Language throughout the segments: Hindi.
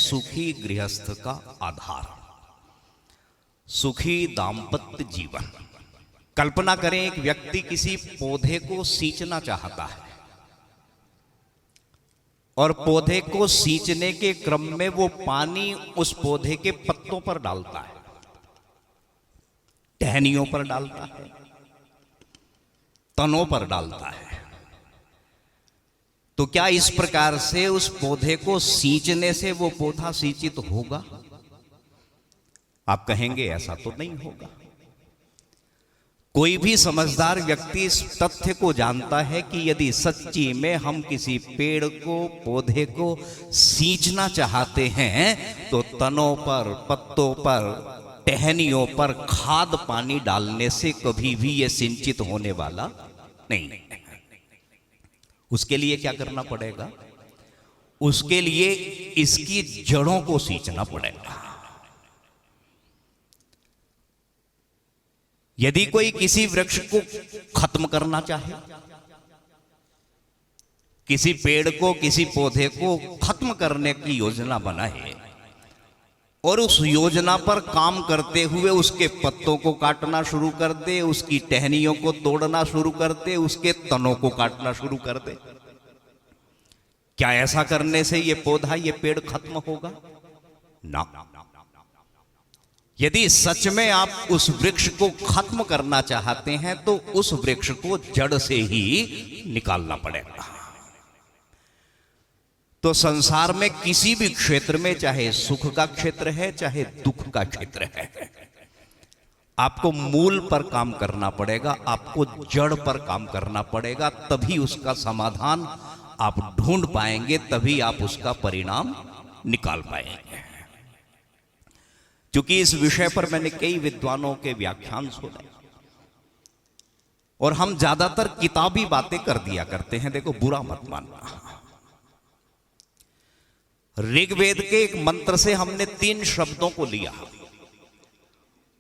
सुखी गृहस्थ का आधार, सुखी दाम्पत्य जीवन। कल्पना करें एक व्यक्ति किसी पौधे को सींचना चाहता है और पौधे को सींचने के क्रम में वो पानी उस पौधे के पत्तों पर डालता है, टहनियों पर डालता है, तनों पर डालता है। तो क्या इस प्रकार से उस पौधे को सींचने से वो पौधा सिंचित होगा? आप कहेंगे ऐसा तो नहीं होगा। कोई भी समझदार व्यक्ति इस तथ्य को जानता है कि यदि सच्ची में हम किसी पेड़ को, पौधे को सींचना चाहते हैं तो तनों पर, पत्तों पर, टहनियों पर खाद पानी डालने से कभी भी यह सिंचित होने वाला नहीं। उसके लिए क्या करना पड़ेगा? उसके लिए इसकी जड़ों को सींचना पड़ेगा। यदि कोई किसी वृक्ष को खत्म करना चाहे, किसी पेड़ को, किसी पौधे को खत्म करने की योजना बनाए और उस योजना पर काम करते हुए उसके पत्तों को काटना शुरू कर दे, उसकी टहनियों को तोड़ना शुरू कर दे, उसके तनों को काटना शुरू कर दे, क्या ऐसा करने से ये पौधा, ये पेड़ खत्म होगा? ना। यदि सच में आप उस वृक्ष को खत्म करना चाहते हैं तो उस वृक्ष को जड़ से ही निकालना पड़ेगा। तो संसार में किसी भी क्षेत्र में, चाहे सुख का क्षेत्र है, चाहे दुख का क्षेत्र है, आपको मूल पर काम करना पड़ेगा, आपको जड़ पर काम करना पड़ेगा, तभी उसका समाधान आप ढूंढ पाएंगे, तभी आप उसका परिणाम निकाल पाएंगे। क्योंकि इस विषय पर मैंने कई विद्वानों के व्याख्यान सुने और हम ज्यादातर किताबी बातें कर दिया करते हैं। देखो, बुरा मत मानना। ऋग्वेद के एक मंत्र से हमने 3 शब्दों को लिया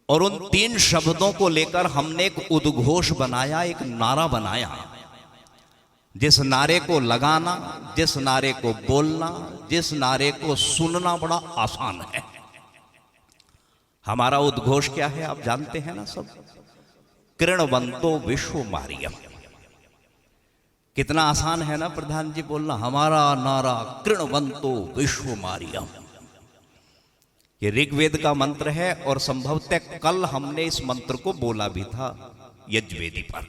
और उन 3 शब्दों को लेकर हमने एक उद्घोष बनाया, एक नारा बनाया। जिस नारे को लगाना, जिस नारे को बोलना, जिस नारे को सुनना बड़ा आसान है। हमारा उद्घोष क्या है आप जानते हैं ना सब? कृणवंतो विश्व मारियम। कितना आसान है ना प्रधान जी बोलना, हमारा नारा कृणवंतो विश्व मारियम। ये ऋग्वेद का मंत्र है और संभवतः कल हमने इस मंत्र को बोला भी था यज्ञवेदी पर।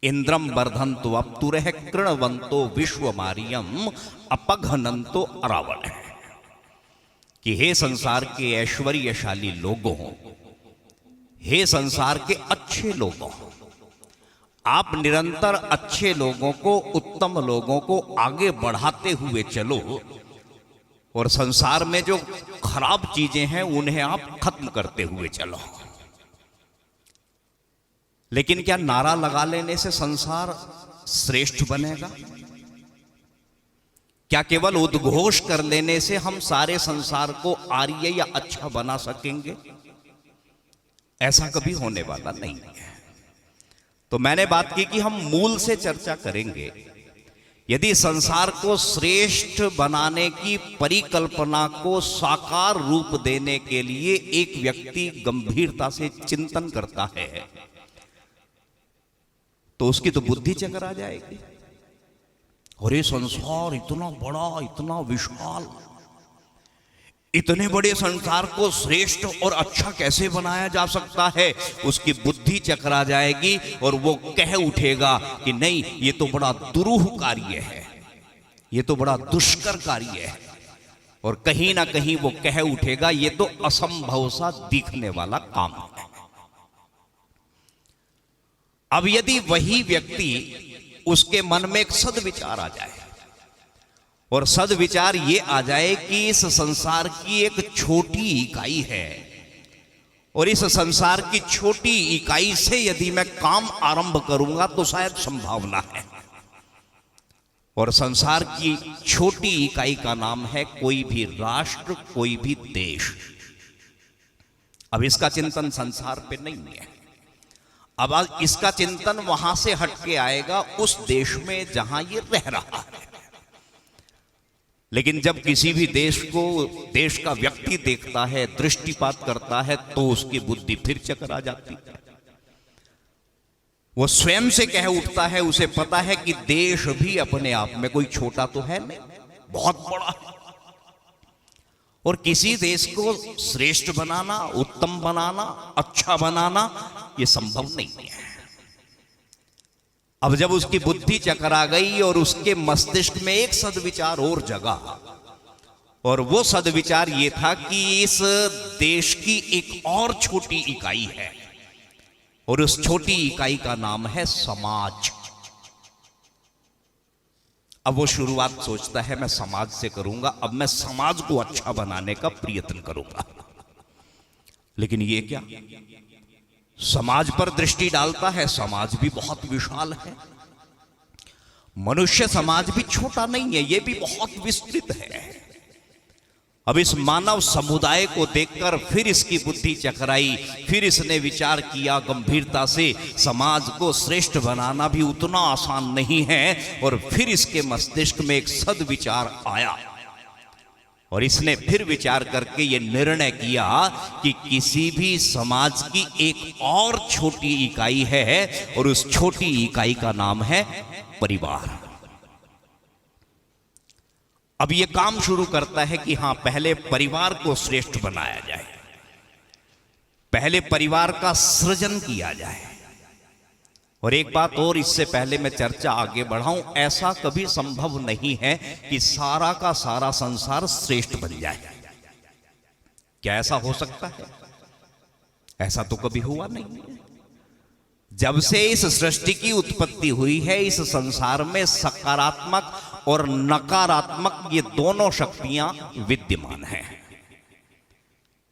इंद्रम वर्धन्तो अप्तुरः कृणवंतो विश्व मारियम अपघनन्तो अरावण। कि हे संसार के ऐश्वर्यशाली लोगों, हे संसार के अच्छे लोगों, आप निरंतर अच्छे लोगों को, उत्तम लोगों को आगे बढ़ाते हुए चलो और संसार में जो खराब चीजें हैं उन्हें आप खत्म करते हुए चलो। लेकिन क्या नारा लगा लेने से संसार श्रेष्ठ बनेगा? क्या केवल उद्घोष कर लेने से हम सारे संसार को आर्य या अच्छा बना सकेंगे? ऐसा कभी होने वाला नहीं है। तो मैंने बात की कि हम मूल से चर्चा करेंगे। यदि संसार को श्रेष्ठ बनाने की परिकल्पना को साकार रूप देने के लिए एक व्यक्ति गंभीरता से चिंतन करता है तो उसकी तो बुद्धि चकरा जाएगी। और ये संसार इतना बड़ा, इतना विशाल, इतने बड़े संसार को श्रेष्ठ और अच्छा कैसे बनाया जा सकता है? उसकी बुद्धि चकरा जाएगी और वो कह उठेगा कि नहीं, ये तो बड़ा दुरूह कार्य है, ये तो बड़ा दुष्कर कार्य है। और कहीं ना कहीं वो कह उठेगा ये तो असंभव सा दिखने वाला काम है। अब यदि वही व्यक्ति, उसके मन में एक सद्विचार आ जाए और सद्विचार ये आ जाए कि इस संसार की एक छोटी इकाई है और इस संसार की छोटी इकाई से यदि मैं काम आरंभ करूंगा तो शायद संभावना है। और संसार की छोटी इकाई का नाम है कोई भी राष्ट्र, कोई भी देश। अब इसका चिंतन संसार पे नहीं है। अब इसका चिंतन वहां से हटके आएगा उस देश में जहां ये रह रहा है। लेकिन जब किसी भी देश को देश का व्यक्ति देखता है, दृष्टिपात करता है, तो उसकी बुद्धि फिर चकरा जाती है। वो स्वयं से कह उठता है, उसे पता है कि देश भी अपने आप में कोई छोटा तो है नहीं, बहुत बड़ा है। और किसी देश को श्रेष्ठ बनाना, उत्तम बनाना, अच्छा बनाना यह संभव नहीं है। अब जब उसकी बुद्धि चकरा गई और उसके मस्तिष्क में एक सद्विचार और जगा, और वो सद्विचार ये था कि इस देश की एक और छोटी इकाई है, और उस छोटी इकाई का नाम है समाज। अब वो शुरुआत सोचता है मैं समाज से करूंगा, अब मैं समाज को अच्छा बनाने का प्रयत्न करूंगा। लेकिन ये क्या, समाज पर दृष्टि डालता है, समाज भी बहुत विशाल है। मनुष्य समाज भी छोटा नहीं है, ये भी बहुत विस्तृत है। अब इस मानव समुदाय को देखकर फिर इसकी बुद्धि चकराई, फिर इसने विचार किया गंभीरता से, समाज को श्रेष्ठ बनाना भी उतना आसान नहीं है। और फिर इसके मस्तिष्क में एक सद्विचार आया, और इसने फिर विचार करके ये निर्णय किया कि किसी भी समाज की एक और छोटी इकाई है, और उस छोटी इकाई का नाम है परिवार। अब ये काम शुरू करता है कि हां, पहले परिवार को श्रेष्ठ बनाया जाए, पहले परिवार का सृजन किया जाए। और एक बात और, इससे पहले मैं चर्चा आगे बढ़ाऊं, ऐसा कभी संभव नहीं है कि सारा का सारा संसार श्रेष्ठ बन जाए। क्या ऐसा हो सकता है? ऐसा तो कभी हुआ नहीं है। जब से इस सृष्टि की उत्पत्ति हुई है, इस संसार में सकारात्मक और नकारात्मक ये दोनों शक्तियां विद्यमान हैं।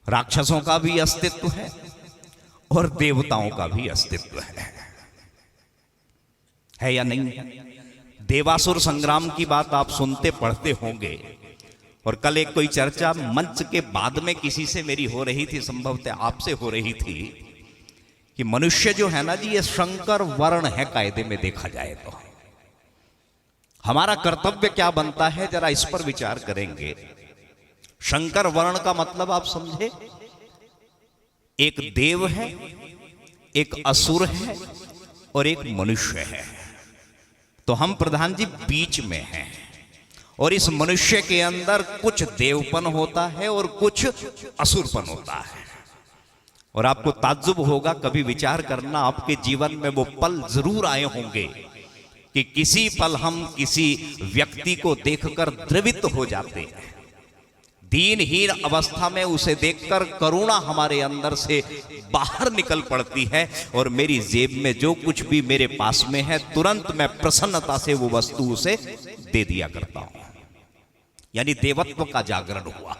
राक्षसों का भी अस्तित्व है और देवताओं का भी अस्तित्व है या नहीं? देवासुर संग्राम की बात आप सुनते पढ़ते होंगे। और कल एक कोई चर्चा मंच के बाद में किसी से मेरी हो रही थी, संभवतः आपसे हो रही थी, कि मनुष्य जो है ना जी, ये शंकर वर्ण है कायदे में देखा जाए तो। हमारा कर्तव्य क्या बनता है, जरा इस पर विचार करेंगे। शंकर वर्ण का मतलब आप समझे, एक देव है, एक असुर है और एक मनुष्य है। तो हम प्रधान जी बीच में हैं, और इस मनुष्य के अंदर कुछ देवपन होता है और कुछ असुरपन होता है। और आपको ताज्जुब होगा, कभी विचार करना, आपके जीवन में वो पल जरूर आए होंगे कि किसी पल हम किसी व्यक्ति को देखकर द्रवित हो जाते हैं, दीनहीन अवस्था में उसे देखकर करुणा हमारे अंदर से बाहर निकल पड़ती है, और मेरी जेब में जो कुछ भी मेरे पास में है, तुरंत मैं प्रसन्नता से वो वस्तु उसे दे दिया करता हूं। यानी देवत्व का जागरण हुआ।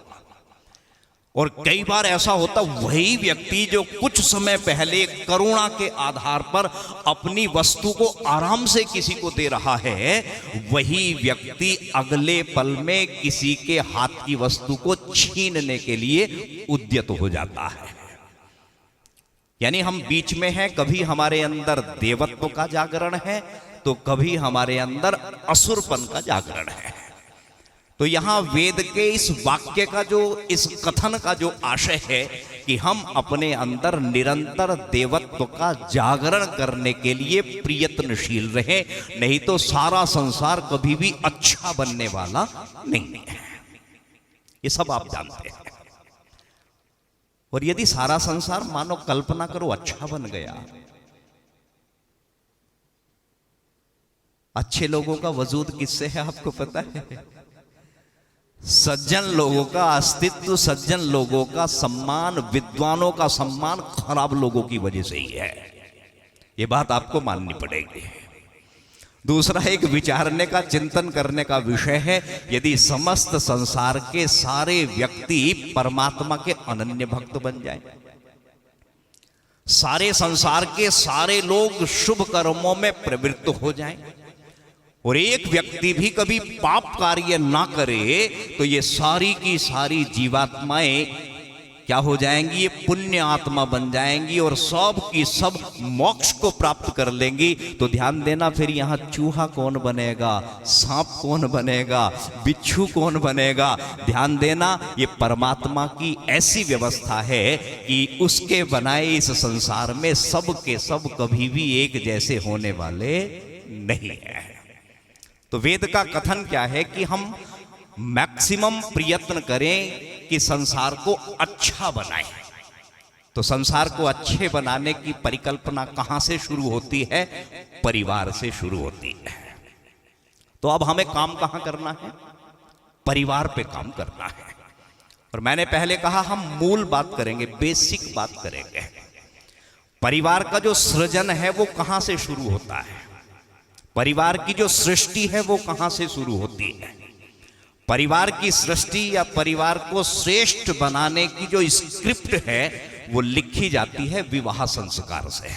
और कई बार ऐसा होता, वही व्यक्ति जो कुछ समय पहले करुणा के आधार पर अपनी वस्तु को आराम से किसी को दे रहा है, वही व्यक्ति अगले पल में किसी के हाथ की वस्तु को छीनने के लिए उद्यत हो जाता है। यानी हम बीच में हैं, कभी हमारे अंदर देवत्व का जागरण है तो कभी हमारे अंदर असुरपन का जागरण है। तो यहां वेद के इस वाक्य का जो, इस कथन का जो आशय है कि हम अपने अंदर निरंतर देवत्व का जागरण करने के लिए प्रयत्नशील रहें, नहीं तो सारा संसार कभी भी अच्छा बनने वाला नहीं है। ये सब आप जानते हैं। और यदि सारा संसार, मानो कल्पना करो, अच्छा बन गया, अच्छे लोगों का वजूद किससे है आपको पता है? सज्जन लोगों का अस्तित्व, सज्जन लोगों का सम्मान, विद्वानों का सम्मान खराब लोगों की वजह से ही है। यह बात आपको माननी पड़ेगी। दूसरा एक विचारने का, चिंतन करने का विषय है, यदि समस्त संसार के सारे व्यक्ति परमात्मा के अनन्य भक्त बन जाएं, सारे संसार के सारे लोग शुभ कर्मों में प्रवृत्त हो जाएं, और एक व्यक्ति भी कभी पाप कार्य ना करे, तो ये सारी की सारी जीवात्माएं क्या हो जाएंगी? ये पुण्य आत्मा बन जाएंगी और सब की सब मोक्ष को प्राप्त कर लेंगी। तो ध्यान देना, फिर यहाँ चूहा कौन बनेगा, सांप कौन बनेगा, बिच्छू कौन बनेगा? ध्यान देना, ये परमात्मा की ऐसी व्यवस्था है कि उसके बनाए इस संसार में सब के सब कभी भी एक जैसे होने वाले नहीं है। तो वेद का कथन क्या है कि हम मैक्सिमम प्रयत्न करें कि संसार को अच्छा बनाएं। तो संसार को अच्छे बनाने की परिकल्पना कहां से शुरू होती है? परिवार से शुरू होती है। तो अब हमें काम कहां करना है? परिवार पे काम करना है। और मैंने पहले कहा हम मूल बात करेंगे, बेसिक बात करेंगे। परिवार का जो सृजन है वो कहां से शुरू होता है? परिवार की जो सृष्टि है वो कहां से शुरू होती है? परिवार की सृष्टि या परिवार को श्रेष्ठ बनाने की जो स्क्रिप्ट है वो लिखी जाती है विवाह संस्कार से।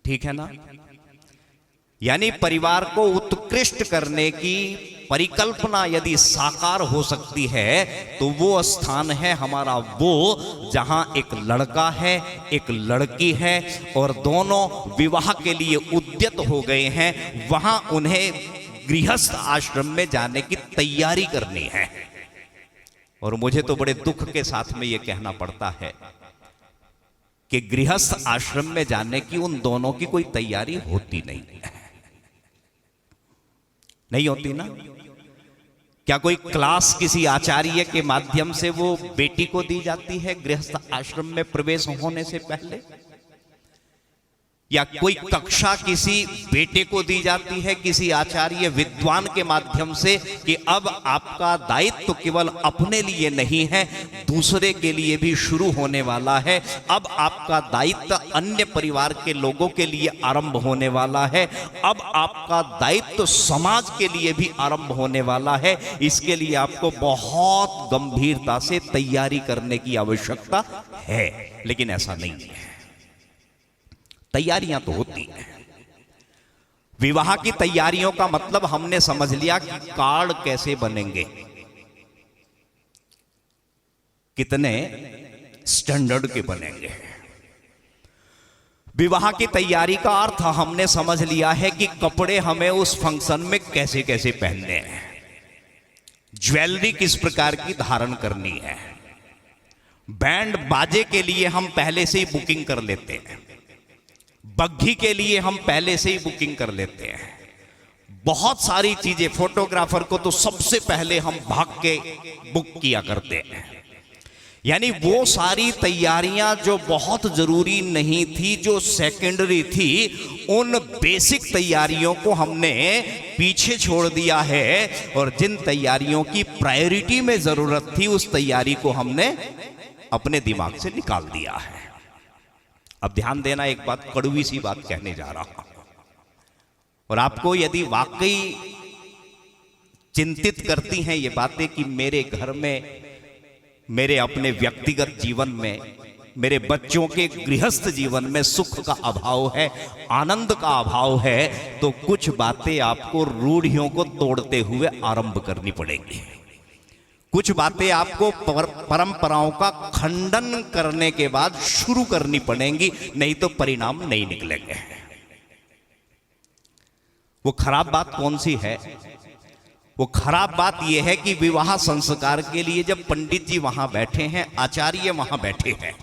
ठीक है ना? यानी परिवार को उत्कृष्ट करने की परिकल्पना यदि साकार हो सकती है तो वो स्थान है हमारा वो, जहां एक लड़का है, एक लड़की है और दोनों विवाह के लिए उद्यत हो गए हैं। वहां उन्हें गृहस्थ आश्रम में जाने की तैयारी करनी है। और मुझे तो बड़े दुख के साथ में यह कहना पड़ता है कि गृहस्थ आश्रम में जाने की उन दोनों की कोई तैयारी होती नहीं होती ना। क्या कोई क्लास किसी आचार्य के माध्यम से वो बेटी को दी जाती है गृहस्थ आश्रम में प्रवेश होने से पहले? या कोई कक्षा किसी बेटे को दी जाती है किसी आचार्य विद्वान के माध्यम से कि अब आपका दायित्व तो केवल अपने लिए नहीं है, दूसरे के लिए भी शुरू होने वाला है। अब आपका दायित्व अन्य परिवार के लोगों के लिए आरंभ होने वाला है। अब आपका दायित्व समाज के लिए भी आरंभ होने वाला है। इसके लिए आपको बहुत गंभीरता से तैयारी करने की आवश्यकता है। लेकिन ऐसा नहीं है। तैयारियां तो होती हैं। विवाह की तैयारियों का मतलब हमने समझ लिया कि कार्ड कैसे बनेंगे, कितने स्टैंडर्ड के बनेंगे। विवाह की तैयारी का अर्थ हमने समझ लिया है कि कपड़े हमें उस फंक्शन में कैसे कैसे पहनने हैं, ज्वेलरी किस प्रकार की धारण करनी है, बैंड बाजे के लिए हम पहले से ही बुकिंग कर लेते हैं, बग्घी के लिए हम पहले से ही बुकिंग कर लेते हैं। बहुत सारी चीजें, फोटोग्राफर को तो सबसे पहले हम भाग के बुक किया करते हैं। यानी वो सारी तैयारियां जो बहुत जरूरी नहीं थी, जो सेकेंडरी थी, उन बेसिक तैयारियों को हमने पीछे छोड़ दिया है और जिन तैयारियों की प्रायोरिटी में जरूरत थी उस तैयारी को हमने अपने दिमाग से निकाल दिया है। अब ध्यान देना, एक बात, कड़वी सी बात कहने जा रहा हूं और आपको यदि वाकई चिंतित करती हैं ये बातें कि मेरे घर में, मेरे अपने व्यक्तिगत जीवन में, मेरे बच्चों के गृहस्थ जीवन में सुख का अभाव है, आनंद का अभाव है, तो कुछ बातें आपको रूढ़ियों को तोड़ते हुए आरंभ करनी पड़ेगी। कुछ बातें आपको परंपराओं का खंडन करने के बाद शुरू करनी पड़ेंगी, नहीं तो परिणाम नहीं निकलेंगे। वो खराब बात कौन सी है? वो खराब बात यह है कि विवाह संस्कार के लिए जब पंडित जी वहां बैठे हैं, आचार्य वहां बैठे हैं,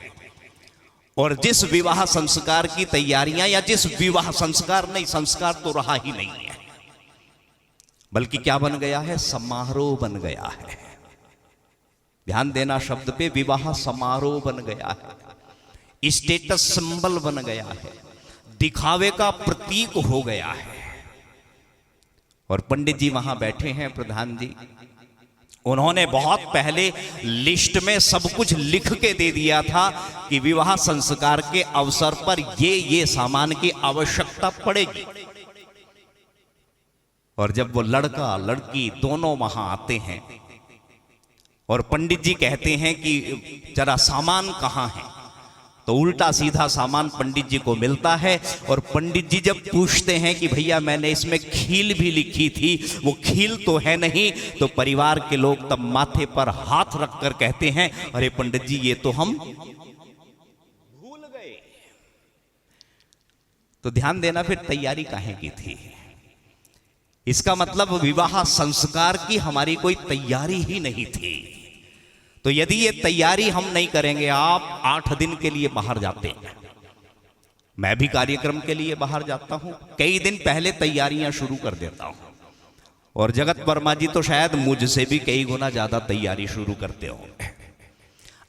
और जिस विवाह संस्कार की तैयारियां, या जिस विवाह संस्कार नहीं, संस्कार तो रहा ही नहीं है, बल्कि क्या बन गया है? समारोह बन गया है। ध्यान देना शब्द पे, विवाह समारोह बन गया है, स्टेटस सिंबल बन गया है, दिखावे का प्रतीक हो गया है। और पंडित जी वहां बैठे हैं, प्रधान जी, उन्होंने बहुत पहले लिस्ट में सब कुछ लिख के दे दिया था कि विवाह संस्कार के अवसर पर ये सामान की आवश्यकता पड़ेगी। और जब वो लड़का लड़की दोनों वहां आते हैं और पंडित जी कहते हैं कि जरा सामान कहां है, तो उल्टा सीधा सामान पंडित जी को मिलता है, और पंडित जी जब पूछते हैं कि भैया मैंने इसमें खील भी लिखी थी, वो खील तो है नहीं, तो परिवार के लोग तब माथे पर हाथ रखकर कहते हैं अरे पंडित जी ये तो हम भूल गए। तो ध्यान देना, फिर तैयारी काहे की थी? इसका मतलब विवाह संस्कार की हमारी कोई तैयारी ही नहीं थी। तो यदि ये तैयारी हम नहीं करेंगे, आप 8 दिन के लिए बाहर जाते हैं, मैं भी कार्यक्रम के लिए बाहर जाता हूं, कई दिन पहले तैयारियां शुरू कर देता हूं, और जगत वर्मा जी तो शायद मुझसे भी कई गुना ज्यादा तैयारी शुरू करते होंगे।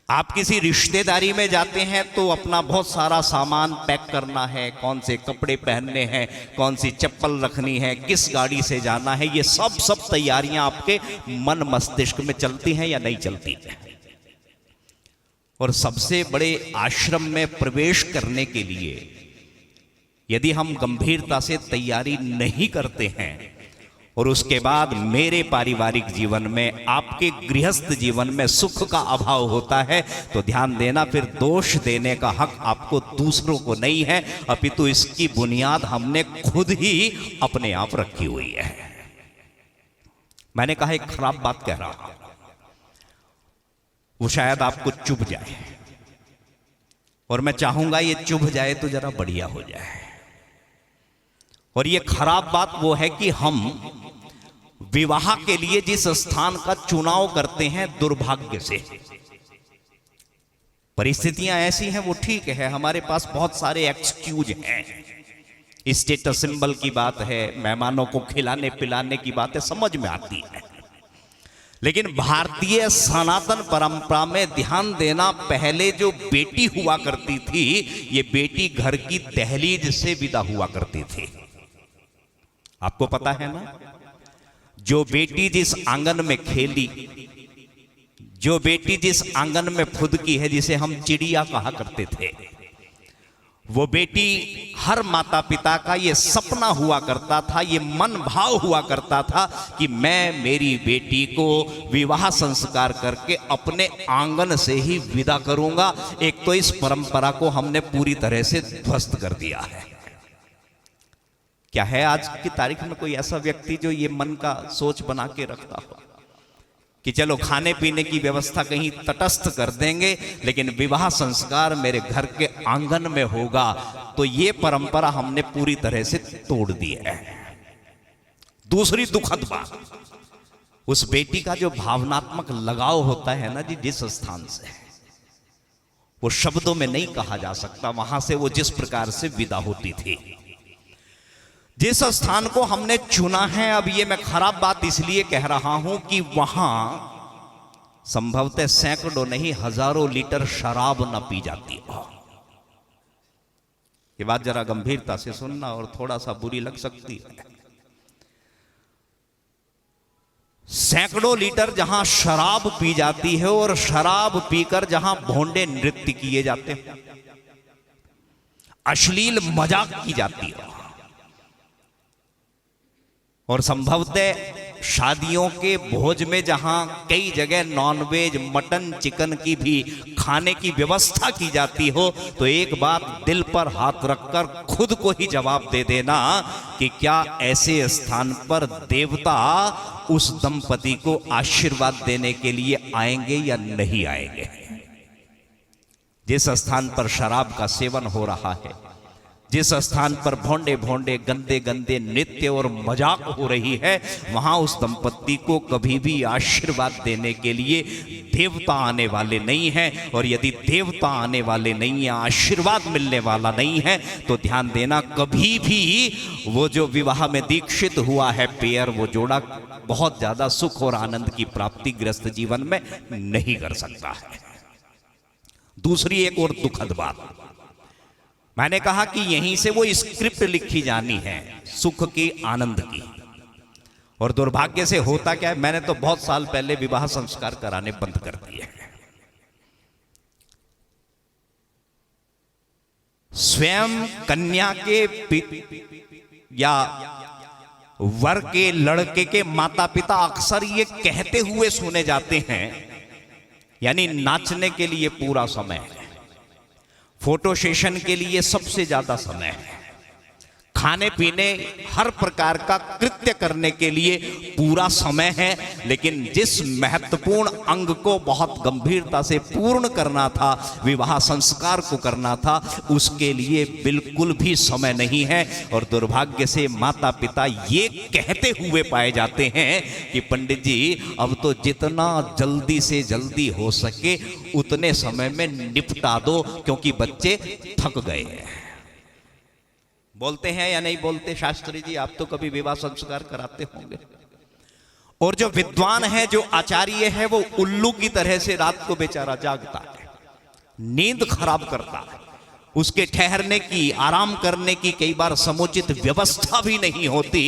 आप किसी रिश्तेदारी में जाते हैं तो अपना बहुत सारा सामान पैक करना है, कौन से कपड़े पहनने हैं, कौन सी चप्पल रखनी है, किस गाड़ी से जाना है, ये सब तैयारियां आपके मन मस्तिष्क में चलती हैं या नहीं चलती हैं। और सबसे बड़े आश्रम में प्रवेश करने के लिए यदि हम गंभीरता से तैयारी नहीं करते हैं, और उसके बाद मेरे पारिवारिक जीवन में, आपके गृहस्थ जीवन में सुख का अभाव होता है, तो ध्यान देना, फिर दोष देने का हक आपको दूसरों को नहीं है, अपितु इसकी बुनियाद हमने खुद ही अपने आप रखी हुई है। मैंने कहा एक खराब बात कह रहा हूं, वो शायद आपको चुभ जाए, और मैं चाहूंगा ये चुभ जाए तो जरा बढ़िया हो जाए। और ये खराब बात वो है कि हम विवाह के लिए जिस स्थान का चुनाव करते हैं, दुर्भाग्य से परिस्थितियां ऐसी हैं, वो ठीक है, हमारे पास बहुत सारे एक्सक्यूज हैं, स्टेटस सिंबल की बात है, मेहमानों को खिलाने पिलाने की बात है, समझ में आती है। लेकिन भारतीय सनातन परंपरा में ध्यान देना, पहले जो बेटी हुआ करती थी, ये बेटी घर की दहलीज से विदा हुआ करती थी। आपको पता है ना, जो बेटी जिस आंगन में खेली, जो बेटी जिस आंगन में फुदकी है, जिसे हम चिड़िया कहा करते थे, वो बेटी हर माता पिता का ये सपना हुआ करता था, ये मन भाव हुआ करता था कि मैं मेरी बेटी को विवाह संस्कार करके अपने आंगन से ही विदा करूंगा। एक तो इस परंपरा को हमने पूरी तरह से ध्वस्त कर दिया है। क्या है आज की तारीख में कोई ऐसा व्यक्ति जो ये मन का सोच बना के रखता हो कि चलो खाने पीने की व्यवस्था कहीं तटस्थ कर देंगे, लेकिन विवाह संस्कार मेरे घर के आंगन में होगा? तो ये परंपरा हमने पूरी तरह से तोड़ दी है। दूसरी दुखद बात, उस बेटी का जो भावनात्मक लगाव होता है ना जी, जिस स्थान से, वो शब्दों में नहीं कहा जा सकता। वहां से वो जिस प्रकार से विदा होती थी, जिस स्थान को हमने चुना है, अब ये मैं खराब बात इसलिए कह रहा हूं कि वहां संभवतः सैकड़ों नहीं हजारों लीटर शराब न पी जाती हो। ये बात जरा गंभीरता से सुनना, और थोड़ा सा बुरी लग सकती है। सैकड़ों लीटर जहां शराब पी जाती है, और शराब पीकर जहां भोंडे नृत्य किए जाते हैं, अश्लील मजाक की जाती है, और संभवतः शादियों के भोज में जहां कई जगह नॉनवेज, मटन, चिकन की भी खाने की व्यवस्था की जाती हो, तो एक बात दिल पर हाथ रखकर खुद को ही जवाब दे देना कि क्या ऐसे स्थान पर देवता उस दंपति को आशीर्वाद देने के लिए आएंगे या नहीं आएंगे? जिस स्थान पर शराब का सेवन हो रहा है, जिस स्थान पर भोंडे भोंडे गंदे गंदे नृत्य और मजाक हो रही है, वहां उस दंपत्ति को कभी भी आशीर्वाद देने के लिए देवता आने वाले नहीं हैं। और यदि देवता आने वाले नहीं है, आशीर्वाद मिलने वाला नहीं है, तो ध्यान देना, कभी भी वो जो विवाह में दीक्षित हुआ है पेयर, वो जोड़ा बहुत ज्यादा सुख और आनंद की प्राप्ति गृहस्थ जीवन में नहीं कर सकता है। दूसरी एक और दुखद बात, मैंने कहा कि यहीं से वो स्क्रिप्ट लिखी जानी है सुख की, आनंद की। और दुर्भाग्य से होता क्या है, मैंने तो बहुत साल पहले विवाह संस्कार कराने बंद कर दिए। स्वयं कन्या के या वर के लड़के के माता पिता अक्सर ये कहते हुए सुने जाते हैं, यानी नाचने के लिए पूरा समय, फोटो सेशन के लिए सबसे ज्यादा समय है, खाने पीने हर प्रकार का कृत्य करने के लिए पूरा समय है, लेकिन जिस महत्वपूर्ण अंग को बहुत गंभीरता से पूर्ण करना था, विवाह संस्कार को करना था, उसके लिए बिल्कुल भी समय नहीं है। और दुर्भाग्य से माता पिता ये कहते हुए पाए जाते हैं कि पंडित जी अब तो जितना जल्दी से जल्दी हो सके उतने समय में निपटा दो, क्योंकि बच्चे थक गए हैं। बोलते हैं या नहीं बोलते शास्त्री जी? आप तो कभी विवाह संस्कार कराते होंगे। और जो विद्वान है, जो आचार्य है, वो उल्लू की तरह से रात को बेचारा जागता है, नींद खराब करता है, उसके ठहरने की, आराम करने की कई बार समुचित व्यवस्था भी नहीं होती।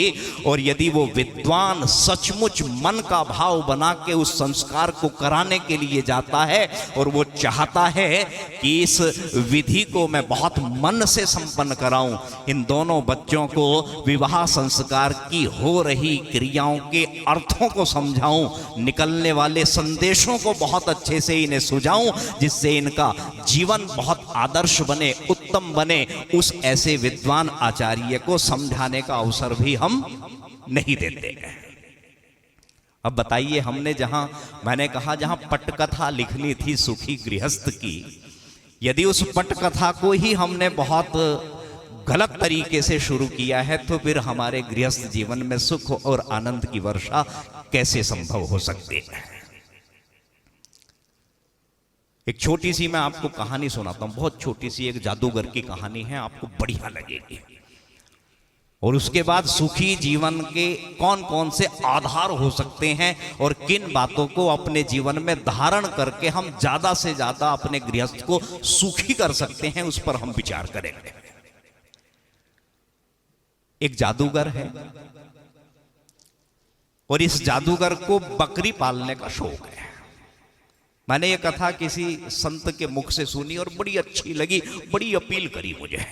और यदि वो विद्वान सचमुच मन का भाव बना के उस संस्कार को कराने के लिए जाता है और वो चाहता है कि इस विधि को मैं बहुत मन से संपन्न कराऊं, इन दोनों बच्चों को विवाह संस्कार की हो रही क्रियाओं के अर्थों को समझाऊं, निकलने वाले संदेशों को बहुत अच्छे से इन्हें सुझाऊं, जिससे इनका जीवन बहुत आदर्श बने, उत्तम बने, उस ऐसे विद्वान आचार्य को समझाने का अवसर भी हम नहीं देते। अब बताइए, हमने जहां, मैंने कहा जहां पटकथा लिखनी थी सुखी गृहस्थ की, यदि उस पटकथा को ही हमने बहुत गलत तरीके से शुरू किया है, तो फिर हमारे गृहस्थ जीवन में सुख और आनंद की वर्षा कैसे संभव हो सकती है। एक छोटी सी मैं आपको कहानी सुनाता हूं, बहुत छोटी सी, एक जादूगर की कहानी है, आपको बढ़िया लगेगी। और उसके बाद सुखी जीवन के कौन कौन से आधार हो सकते हैं और किन बातों को अपने जीवन में धारण करके हम ज्यादा से ज्यादा अपने गृहस्थ को सुखी कर सकते हैं, उस पर हम विचार करेंगे। एक जादूगर है और इस जादूगर को बकरी पालने का शौक है। मैंने ये कथा किसी संत के मुख से सुनी और बड़ी अच्छी लगी, बड़ी अपील करी मुझे।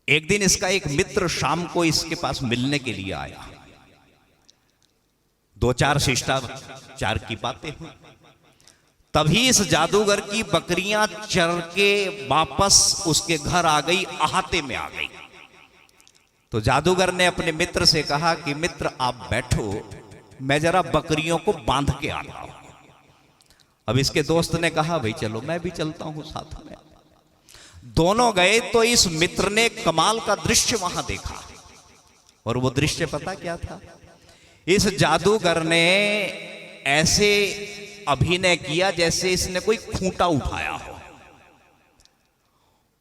एक दिन इसका एक मित्र शाम को इसके पास मिलने के लिए आया, दो चार शिष्टाचार की बातें हुई। तभी इस जादूगर की बकरियां चर के वापस उसके घर आ गई, अहाते में आ गई। तो जादूगर ने अपने मित्र से कहा कि मित्र आप बैठो, मैं जरा बकरियों को बांध के आता हूं। अब इसके दोस्त ने कहा भाई चलो मैं भी चलता हूं साथ में। दोनों गए तो इस मित्र ने कमाल का दृश्य वहां देखा। और वो दृश्य पता क्या था? इस जादूगर ने ऐसे अभिनय किया जैसे इसने कोई खूंटा उठाया हो,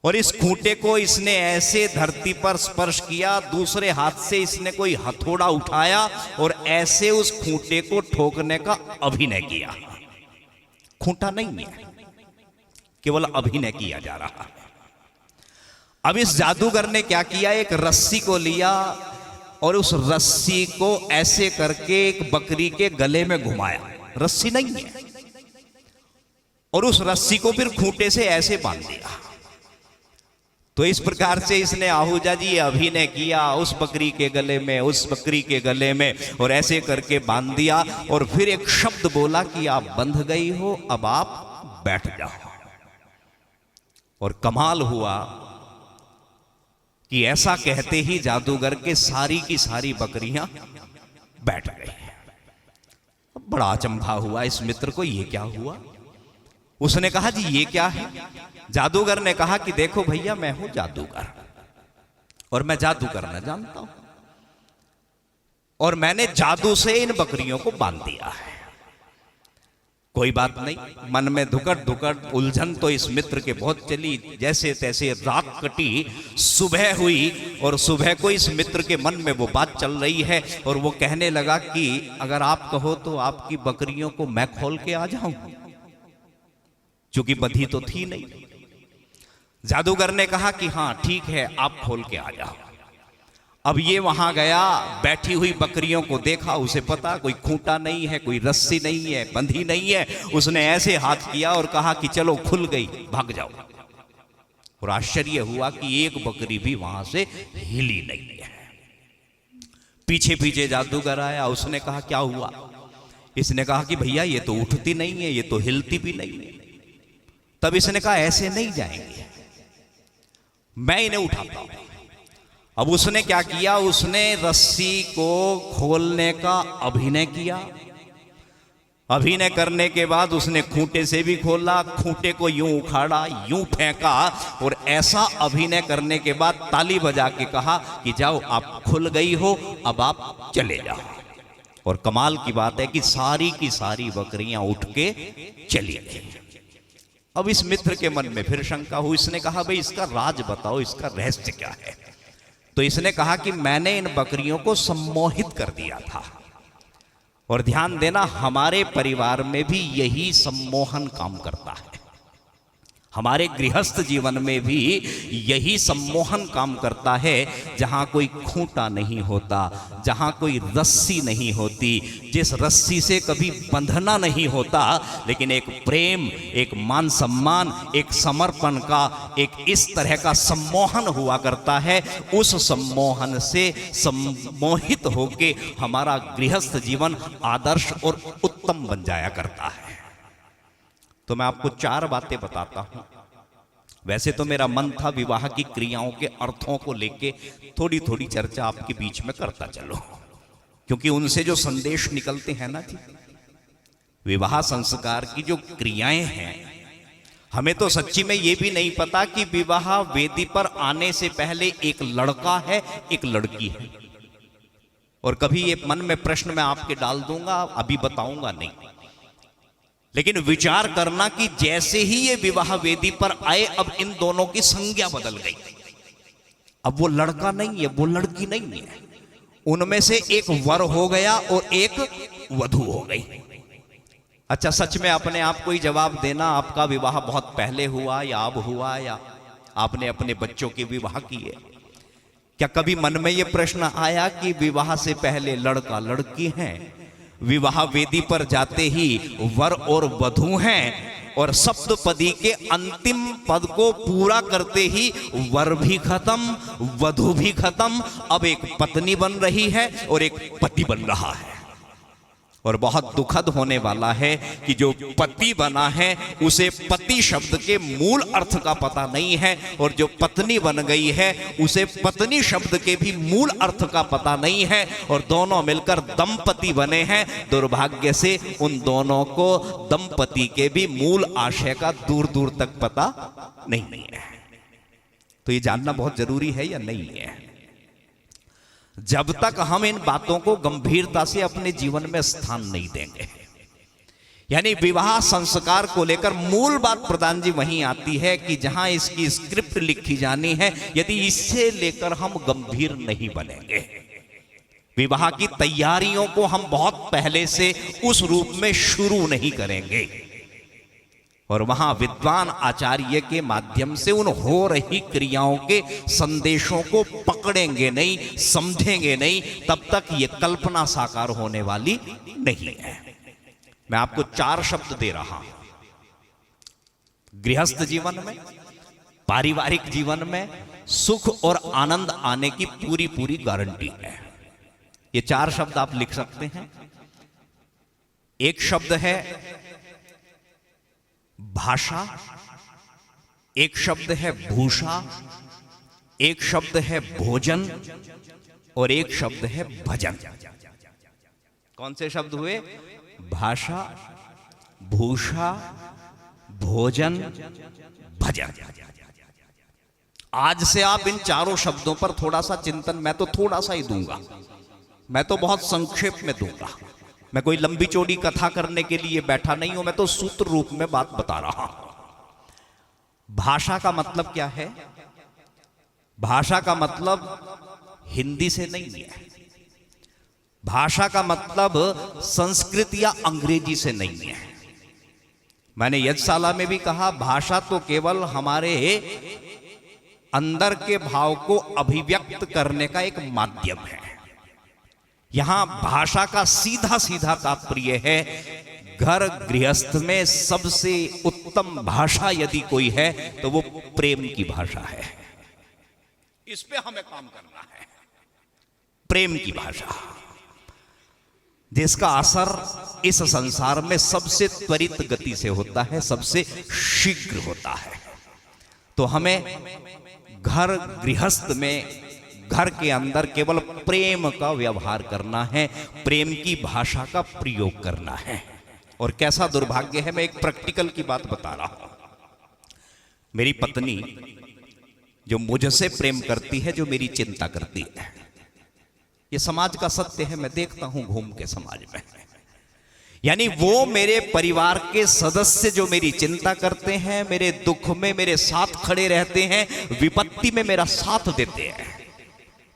और इस खूंटे को इसने ऐसे धरती पर स्पर्श किया, दूसरे हाथ से इसने कोई हथौड़ा उठाया और ऐसे उस खूंटे को ठोकने का अभिनय किया। खूंटा नहीं है, केवल अभिनय किया जा रहा है। अब इस जादूगर ने क्या किया, एक रस्सी को लिया और उस रस्सी को ऐसे करके एक बकरी के गले में घुमाया, रस्सी नहीं है, और उस रस्सी को फिर खूंटे से ऐसे बांध दिया। तो इस प्रकार से इसने आहूजा जी अभिनय किया, उस बकरी के गले में, उस बकरी के गले में, और ऐसे करके बांध दिया। और फिर एक शब्द बोला कि आप बंध गई हो, अब आप बैठ जाओ। और कमाल हुआ कि ऐसा कहते ही जादूगर के सारी की सारी बकरियां बैठ गई। बड़ा अचंभा हुआ इस मित्र को, ये क्या हुआ? उसने कहा जी ये क्या है? जादूगर ने कहा कि देखो भैया मैं हूं जादूगर और मैं जादू करना जानता हूं, और मैंने जादू से इन बकरियों को बांध दिया है। कोई बात नहीं, मन में धुकट धुकट उलझन तो इस मित्र के बहुत चली। जैसे तैसे रात कटी, सुबह हुई, और सुबह को इस मित्र के मन में वो बात चल रही है, और वो कहने लगा कि अगर आप कहो तो आपकी बकरियों को मैं खोल के आ जाऊं, चूंकि बंधी तो थी नहीं। जादूगर ने कहा कि हां ठीक है, आप खोल के आ जाओ। अब ये वहां गया, बैठी हुई बकरियों को देखा, उसे पता कोई खूंटा नहीं है, कोई रस्सी नहीं है, बंधी नहीं है। उसने ऐसे हाथ किया और कहा कि चलो खुल गई, भाग जाओ। और आश्चर्य हुआ कि एक बकरी भी वहां से हिली नहीं है। पीछे पीछे जादूगर आया, उसने कहा क्या हुआ? इसने कहा कि भैया ये तो उठती नहीं है, ये तो हिलती भी नहीं है। तब इसने कहा ऐसे नहीं जाएंगे, मैं इन्हें उठाता हूं। अब उसने क्या किया, उसने रस्सी को खोलने का अभिनय किया। अभिनय करने के बाद उसने खूंटे से भी खोला, खूंटे को यूं उखाड़ा, यूं फेंका, और ऐसा अभिनय करने के बाद ताली बजा के कहा कि जाओ आप खुल गई हो, अब आप चले जाओ। और कमाल की बात है कि सारी की सारी बकरियां उठ के चली गई। अब इस मित्र के मन में फिर शंका हुई। इसने कहा भाई इसका राज बताओ, इसका रहस्य क्या है। तो इसने कहा कि मैंने इन बकरियों को सम्मोहित कर दिया था। और ध्यान देना, हमारे परिवार में भी यही सम्मोहन काम करता है। हमारे गृहस्थ जीवन में भी यही सम्मोहन काम करता है। जहां कोई खूंटा नहीं होता, जहां कोई रस्सी नहीं होती, जिस रस्सी से कभी बंधना नहीं होता, लेकिन एक प्रेम, एक मान सम्मान, एक समर्पण का एक इस तरह का सम्मोहन हुआ करता है। उस सम्मोहन से सम्मोहित होके हमारा गृहस्थ जीवन आदर्श और उत्तम बन जाया करता है। तो मैं आपको 4 बातें बताता हूं। वैसे तो मेरा मन था विवाह की क्रियाओं के अर्थों को लेके थोड़ी थोड़ी चर्चा आपके बीच में करता चलो, क्योंकि उनसे जो संदेश निकलते हैं ना जी, विवाह संस्कार की जो क्रियाएं हैं, हमें तो सच्ची में ये भी नहीं पता कि विवाह वेदी पर आने से पहले एक लड़का है, एक लड़की है। और कभी ये मन में प्रश्न मैं आपके डाल दूंगा, अभी बताऊंगा नहीं, लेकिन विचार करना कि जैसे ही ये विवाह वेदी पर आए, अब इन दोनों की संज्ञा बदल गई। अब वो लड़का नहीं है, वो लड़की नहीं है, उनमें से एक वर हो गया और एक वधू हो गई। अच्छा, सच में अपने आप को ही जवाब देना, आपका विवाह बहुत पहले हुआ या अब हुआ, या आपने अपने बच्चों के विवाह किए? क्या कभी मन में ये प्रश्न आया कि विवाह से पहले लड़का लड़की हैं, विवाह वेदी पर जाते ही वर और वधू हैं, और सप्तपदी के अंतिम पद को पूरा करते ही वर भी खत्म, वधू भी खत्म, अब एक पत्नी बन रही है और एक पति बन रहा है। और बहुत दुखद होने वाला है कि जो पति बना है उसे पति शब्द के मूल अर्थ का पता नहीं है, और जो पत्नी बन गई है उसे पत्नी शब्द के भी मूल अर्थ का पता नहीं है, और दोनों मिलकर दंपति बने हैं। दुर्भाग्य से उन दोनों को दंपति के भी मूल आशय का दूर दूर तक पता नहीं है। तो ये जानना बहुत जरूरी है या नहीं है? जब तक हम इन बातों को गंभीरता से अपने जीवन में स्थान नहीं देंगे, यानी विवाह संस्कार को लेकर मूल बात प्रधान जी वहीं आती है कि जहां इसकी स्क्रिप्ट लिखी जानी है, यदि इससे लेकर हम गंभीर नहीं बनेंगे, विवाह की तैयारियों को हम बहुत पहले से उस रूप में शुरू नहीं करेंगे, और वहां विद्वान आचार्य के माध्यम से उन हो रही क्रियाओं के संदेशों को पकड़ेंगे नहीं, समझेंगे नहीं, तब तक ये कल्पना साकार होने वाली नहीं है। मैं आपको 4 शब्द दे रहा हूं। गृहस्थ जीवन में, पारिवारिक जीवन में सुख और आनंद आने की पूरी पूरी गारंटी है। ये 4 शब्द आप लिख सकते हैं। एक शब्द है भाषा, एक शब्द है भूषा, एक शब्द है भोजन, और एक शब्द है भजन। कौन से शब्द हुए? भाषा, भूषा, भोजन, भजन। आज से आप इन 4 शब्दों पर थोड़ा सा चिंतन, मैं तो थोड़ा सा ही दूंगा, मैं तो बहुत संक्षेप में दूंगा। मैं कोई लंबी चौड़ी कथा करने के लिए बैठा नहीं हूं, मैं तो सूत्र रूप में बात बता रहा हूं। भाषा का मतलब क्या है? भाषा का मतलब हिंदी से नहीं है, भाषा का मतलब संस्कृत या अंग्रेजी से नहीं है। मैंने यज्ञशाला में भी कहा, भाषा तो केवल हमारे अंदर के भाव को अभिव्यक्त करने का एक माध्यम है। यहां भाषा का सीधा सीधा तात्पर्य है, घर गृहस्थ में सबसे उत्तम भाषा यदि कोई है तो वो प्रेम की भाषा है। इस पे हमें काम करना है, प्रेम की भाषा। जिसका असर इस संसार में सबसे त्वरित गति से होता है, सबसे शीघ्र होता है। तो हमें घर गृहस्थ में, घर के अंदर केवल प्रेम का व्यवहार करना है, प्रेम की भाषा का प्रयोग करना है। और कैसा दुर्भाग्य है, मैं एक प्रैक्टिकल की बात बता रहा हूं। मेरी पत्नी जो मुझसे प्रेम करती है, जो मेरी चिंता करती है, ये समाज का सत्य है, मैं देखता हूं घूम के समाज में। यानी वो मेरे परिवार के सदस्य जो मेरी चिंता करते हैं, मेरे दुख में मेरे साथ खड़े रहते हैं, विपत्ति में मेरा साथ देते हैं।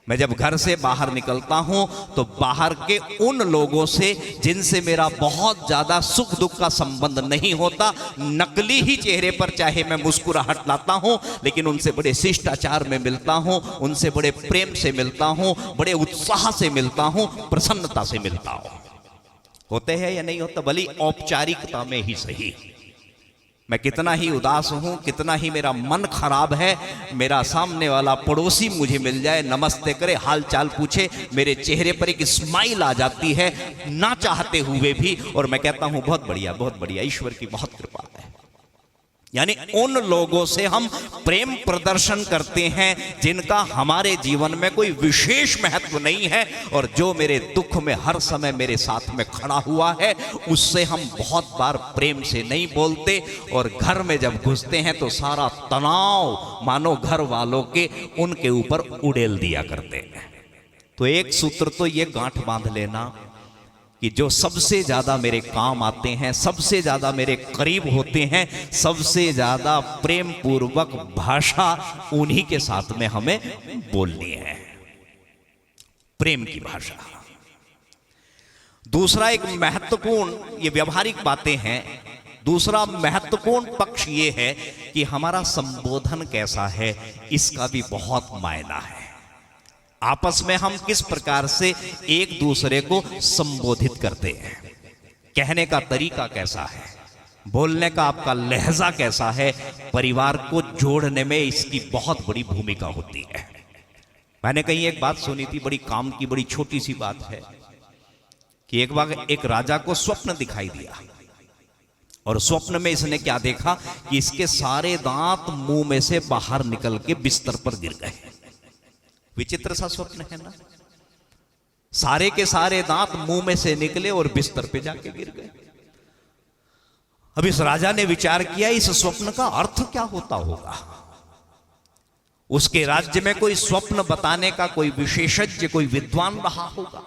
मैं जब घर से बाहर निकलता हूं तो बाहर के उन लोगों से जिनसे मेरा बहुत ज्यादा सुख दुख का संबंध नहीं होता, नकली ही चेहरे पर चाहे मैं मुस्कुराहट लाता हूं, लेकिन उनसे बड़े शिष्टाचार में मिलता हूं, उनसे बड़े प्रेम से मिलता हूं, बड़े उत्साह से मिलता हूं, प्रसन्नता से मिलता हूं। होते हैं या नहीं होता, भली औपचारिकता में ही सही। मैं कितना ही उदास हूं, कितना ही मेरा मन खराब है, मेरा सामने वाला पड़ोसी मुझे मिल जाए, नमस्ते करे, हाल चाल पूछे, मेरे चेहरे पर एक स्माइल आ जाती है ना चाहते हुए भी, और मैं कहता हूं बहुत बढ़िया, बहुत बढ़िया, ईश्वर की बहुत कृपा है। यानी उन लोगों से हम प्रेम प्रदर्शन करते हैं जिनका हमारे जीवन में कोई विशेष महत्व नहीं है, और जो मेरे दुख में हर समय मेरे साथ में खड़ा हुआ है, उससे हम बहुत बार प्रेम से नहीं बोलते। और घर में जब घुसते हैं तो सारा तनाव मानो घर वालों के उनके ऊपर उड़ेल दिया करते हैं। तो एक सूत्र तो ये गांठ बांध लेना कि जो सबसे ज्यादा मेरे काम आते हैं, सबसे ज्यादा मेरे करीब होते हैं, सबसे ज्यादा प्रेम पूर्वक भाषा उन्हीं के साथ में हमें बोलनी है, प्रेम की भाषा। दूसरा एक महत्वपूर्ण, ये व्यवहारिक बातें हैं, दूसरा महत्वपूर्ण पक्ष ये है कि हमारा संबोधन कैसा है, इसका भी बहुत मायना है। आपस में हम किस प्रकार से एक दूसरे को संबोधित करते हैं, कहने का तरीका कैसा है, बोलने का आपका लहजा कैसा है, परिवार को जोड़ने में इसकी बहुत बड़ी भूमिका होती है। मैंने कहीं एक बात सुनी थी, बड़ी काम की, बड़ी छोटी सी बात है, कि एक बार एक राजा को स्वप्न दिखाई दिया, और स्वप्न में इसने क्या देखा कि इसके सारे दांत मुंह में से बाहर निकल के बिस्तर पर गिर गए। विचित्र सा स्वप्न है ना, सारे के सारे दांत मुंह में से निकले और बिस्तर पे जाके गिर गए। अब इस राजा ने विचार किया, इस स्वप्न का अर्थ क्या होता होगा। उसके राज्य में कोई स्वप्न बताने का कोई विशेषज्ञ, कोई विद्वान रहा होगा।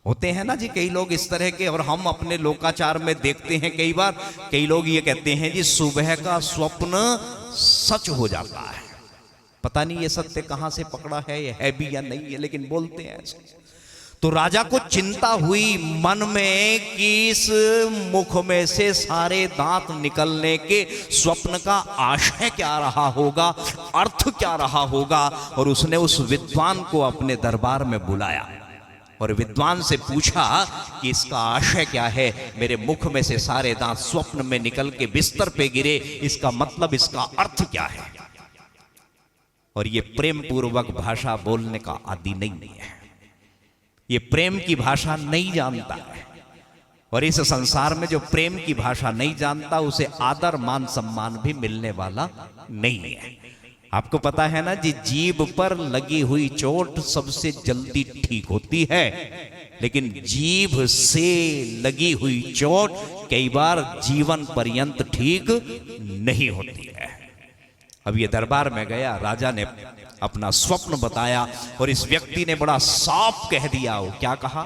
होते हैं ना जी कई लोग इस तरह के, और हम अपने लोकाचार में देखते हैं कई बार, कई लोग ये कहते हैं जी सुबह का स्वप्न सच हो जाता है। पता नहीं ये सत्य कहां से पकड़ा है, ये है भी या नहीं है, लेकिन बोलते हैं ऐसे। तो राजा को चिंता हुई मन में कि इस मुख में से सारे दांत निकलने के स्वप्न का आशय क्या रहा होगा, अर्थ क्या रहा होगा। और उसने उस विद्वान को अपने दरबार में बुलाया और विद्वान से पूछा कि इसका आशय क्या है, मेरे मुख में से सारे दांत स्वप्न में निकल के बिस्तर पे गिरे, इसका मतलब, इसका अर्थ क्या है। और ये प्रेम पूर्वक भाषा बोलने का आदि नहीं है, ये प्रेम की भाषा नहीं जानता है। और इस संसार में जो प्रेम की भाषा नहीं जानता, उसे आदर मान सम्मान भी मिलने वाला नहीं है। आपको पता है ना जी, जीभ पर लगी हुई चोट सबसे जल्दी ठीक होती है, लेकिन जीभ से लगी हुई चोट कई बार जीवन पर्यंत ठीक नहीं होती है। अब ये दरबार में गया, राजा ने अपना स्वप्न बताया और इस व्यक्ति ने बड़ा साफ कह दिया। वो क्या कहा,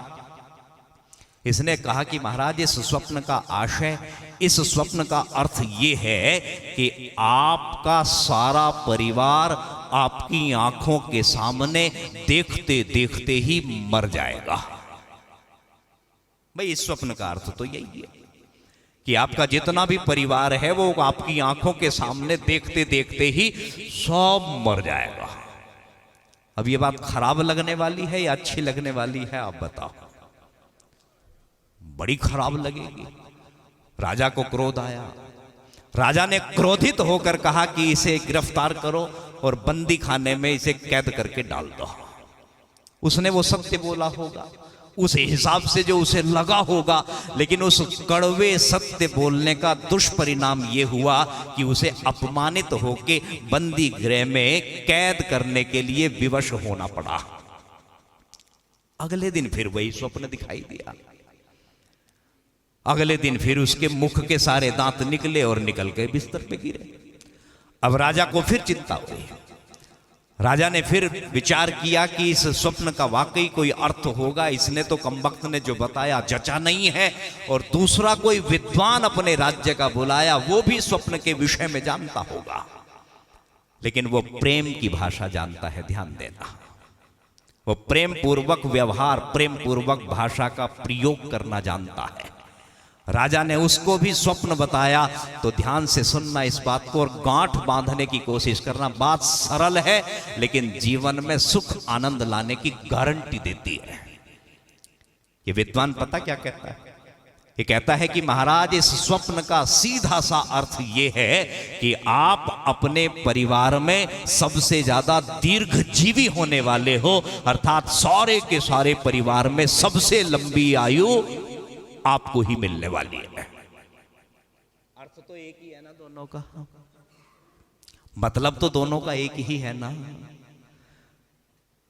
इसने कहा कि महाराज इस स्वप्न का आशय, इस स्वप्न का अर्थ ये है कि आपका सारा परिवार आपकी आंखों के सामने देखते देखते ही मर जाएगा। भाई इस स्वप्न का अर्थ तो यही है कि आपका जितना भी परिवार है वो आपकी आंखों के सामने देखते देखते ही सब मर जाएगा। अब ये बात खराब लगने वाली है या अच्छी लगने वाली है, आप बताओ। बड़ी खराब लगेगी। राजा को क्रोध आया, राजा ने क्रोधित होकर कहा कि इसे गिरफ्तार करो और बंदी खाने में इसे कैद करके डाल दो। उसने वो सत्य बोला होगा, उस हिसाब से जो उसे लगा होगा, लेकिन उस कड़वे सत्य बोलने का दुष्परिणाम यह हुआ कि उसे अपमानित होके बंदी गृह में कैद करने के लिए विवश होना पड़ा। अगले दिन फिर वही स्वप्न दिखाई दिया। अगले दिन फिर उसके मुख के सारे दांत निकले और निकल के बिस्तर पे गिरे। अब राजा को फिर चिंता हुई। राजा ने फिर विचार किया कि इस स्वप्न का वाकई कोई अर्थ होगा, इसने तो कमबख्त ने जो बताया जचा नहीं है, और दूसरा कोई विद्वान अपने राज्य का बुलाया, वो भी स्वप्न के विषय में जानता होगा, लेकिन वो प्रेम की भाषा जानता है। ध्यान देना, वो प्रेम पूर्वक व्यवहार, प्रेम पूर्वक भाषा का प्रयोग करना जानता है। राजा ने उसको भी स्वप्न बताया, तो ध्यान से सुनना इस बात को और गांठ बांधने की कोशिश करना। बात सरल है, लेकिन जीवन में सुख आनंद लाने की गारंटी देती है। ये विद्वान पता क्या कहता है? ये कहता है कि महाराज, इस स्वप्न का सीधा सा अर्थ ये है कि आप अपने परिवार में सबसे ज्यादा दीर्घजीवी होने वाले हो, अर्थात सारे के सारे परिवार में सबसे लंबी आयु आपको ही मिलने वाली है। अर्थ तो एक ही है ना दोनों का, मतलब तो दोनों का एक ही है ना,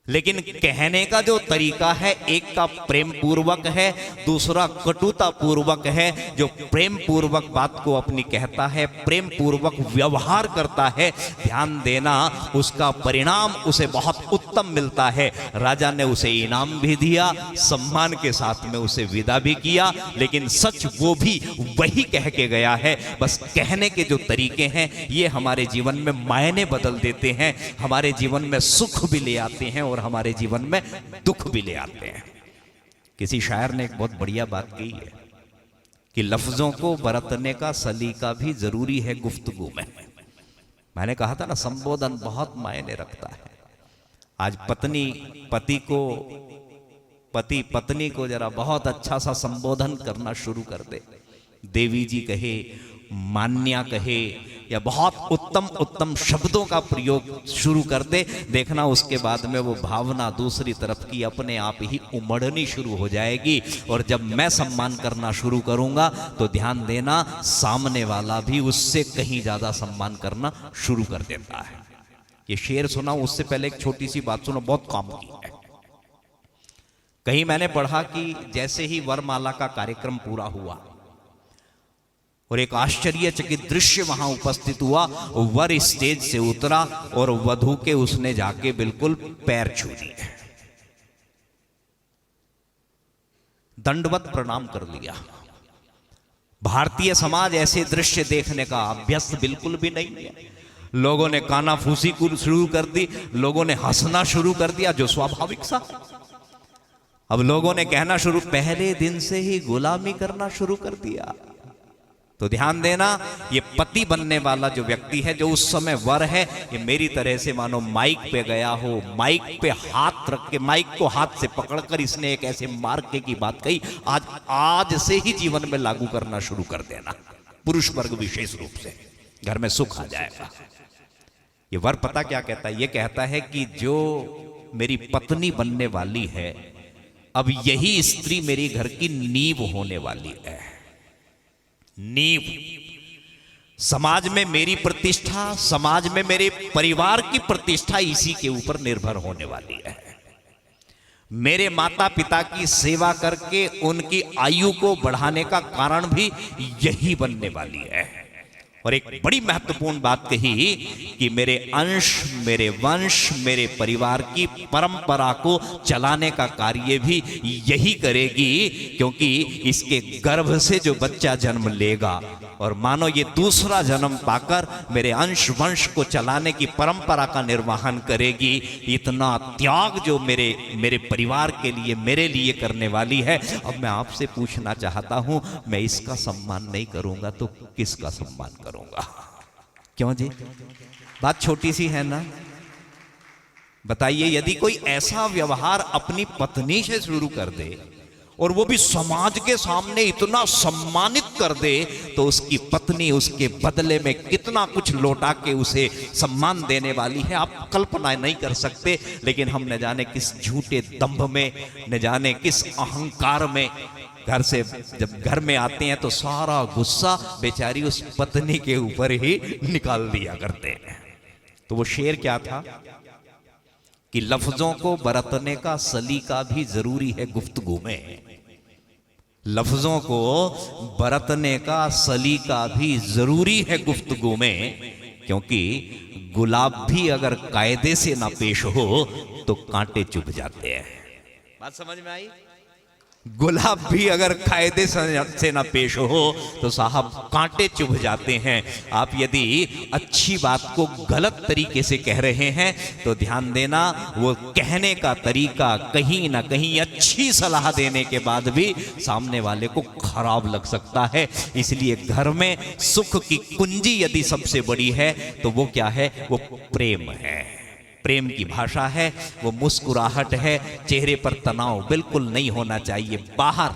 लेकिन कहने का जो तरीका है, एक का प्रेम पूर्वक है, दूसरा कटुता पूर्वक है। जो प्रेम पूर्वक बात को अपनी कहता है, प्रेम पूर्वक व्यवहार करता है, ध्यान देना, उसका परिणाम उसे बहुत उत्तम मिलता है। राजा ने उसे इनाम भी दिया, सम्मान के साथ में उसे विदा भी किया, लेकिन सच वो भी वही कह के गया है। बस कहने के जो तरीके हैं, ये हमारे जीवन में मायने बदल देते हैं, हमारे जीवन में सुख भी ले आते हैं और हमारे जीवन में दुख भी ले आते हैं। किसी शायर ने एक बहुत बढ़िया बात कही है कि लफ्जों को बरतने का सलीका भी जरूरी है गुफ्तगू में। मैंने कहा था ना, संबोधन बहुत मायने रखता है। आज पत्नी पत्नी को जरा बहुत अच्छा सा संबोधन करना शुरू कर दे, देवी जी कहे, मान्या कहे, या बहुत उत्तम उत्तम शब्दों का प्रयोग शुरू कर दे, देखना उसके बाद में वो भावना दूसरी तरफ की अपने आप ही उमड़नी शुरू हो जाएगी। और जब मैं सम्मान करना शुरू करूंगा तो ध्यान देना, सामने वाला भी उससे कहीं ज्यादा सम्मान करना शुरू कर देता है। ये शेर सुना, उससे पहले एक छोटी सी बात सुनो, बहुत काम की है। कहीं मैंने पढ़ा कि जैसे ही वरमाला का कार्यक्रम पूरा हुआ और एक आश्चर्यचकित दृश्य वहां उपस्थित हुआ, वर स्टेज से उतरा और वधू के उसने जाके बिल्कुल पैर छू दिए, दंडवत प्रणाम कर लिया। भारतीय समाज ऐसे दृश्य देखने का अभ्यस्त बिल्कुल भी नहीं है। लोगों ने कानाफूसी शुरू कर दी, लोगों ने हंसना शुरू कर दिया, जो स्वाभाविक सा। अब लोगों ने कहना शुरू, पहले दिन से ही गुलामी करना शुरू कर दिया। तो ध्यान देना, ये पति बनने वाला जो व्यक्ति है, जो उस समय वर है, ये मेरी तरह से मानो माइक पे गया हो, माइक पे हाथ रख के, माइक को हाथ से पकड़कर इसने एक ऐसे मार्के की बात कही, आज से ही जीवन में लागू करना शुरू कर देना, पुरुष वर्ग विशेष रूप से, घर में सुख आ जाएगा। ये वर पता क्या कहता है? ये कहता है कि जो मेरी पत्नी बनने वाली है, अब यही स्त्री मेरी घर की नींव होने वाली है। नींव, समाज में मेरी प्रतिष्ठा, समाज में मेरे परिवार की प्रतिष्ठा इसी के ऊपर निर्भर होने वाली है। मेरे माता पिता की सेवा करके उनकी आयु को बढ़ाने का कारण भी यही बनने वाली है। और एक बड़ी महत्वपूर्ण बात कही कि मेरे अंश, मेरे वंश, मेरे परिवार की परंपरा को चलाने का कार्य भी यही करेगी, क्योंकि इसके गर्भ से जो बच्चा जन्म लेगा और मानो ये दूसरा जन्म पाकर मेरे अंश वंश को चलाने की परंपरा का निर्वहन करेगी। इतना त्याग जो मेरे परिवार के लिए, मेरे लिए करने वाली है। अब मैं आपसे पूछना चाहता हूं, मैं इसका सम्मान नहीं करूंगा तो किसका सम्मान करूंगा? क्यों जी, बात छोटी सी है ना? बताइए, यदि कोई ऐसा व्यवहार अपनी पत्नी से शुरू कर दे और वो भी समाज के सामने इतना सम्मानित कर दे, तो उसकी पत्नी उसके बदले में कितना कुछ लौटा के उसे सम्मान देने वाली है, आप कल्पना नहीं कर सकते। लेकिन हम न जाने किस झूठे दंभ में, न जाने किस अहंकार में घर से जब घर में आते हैं तो सारा गुस्सा बेचारी उस पत्नी के ऊपर ही निकाल दिया करते हैं। तो वो शेर क्या था कि लफ्जों को बरतने का सलीका भी जरूरी है गुफ्तगू में। लफ्जों को बरतने का सलीका भी जरूरी है गुफ्तगू में, क्योंकि गुलाब भी अगर कायदे से ना पेश हो तो कांटे चुभ जाते हैं। बात समझ में आई? गुलाब भी अगर कायदे से ना पेश हो तो साहब कांटे चुभ जाते हैं। आप यदि अच्छी बात को गलत तरीके से कह रहे हैं तो ध्यान देना, वो कहने का तरीका कहीं ना कहीं अच्छी सलाह देने के बाद भी सामने वाले को खराब लग सकता है। इसलिए घर में सुख की कुंजी यदि सबसे बड़ी है तो वो क्या है? वो प्रेम है। प्रेम की भाषा है, वो मुस्कुराहट है, चेहरे पर तनाव बिल्कुल नहीं होना चाहिए। बाहर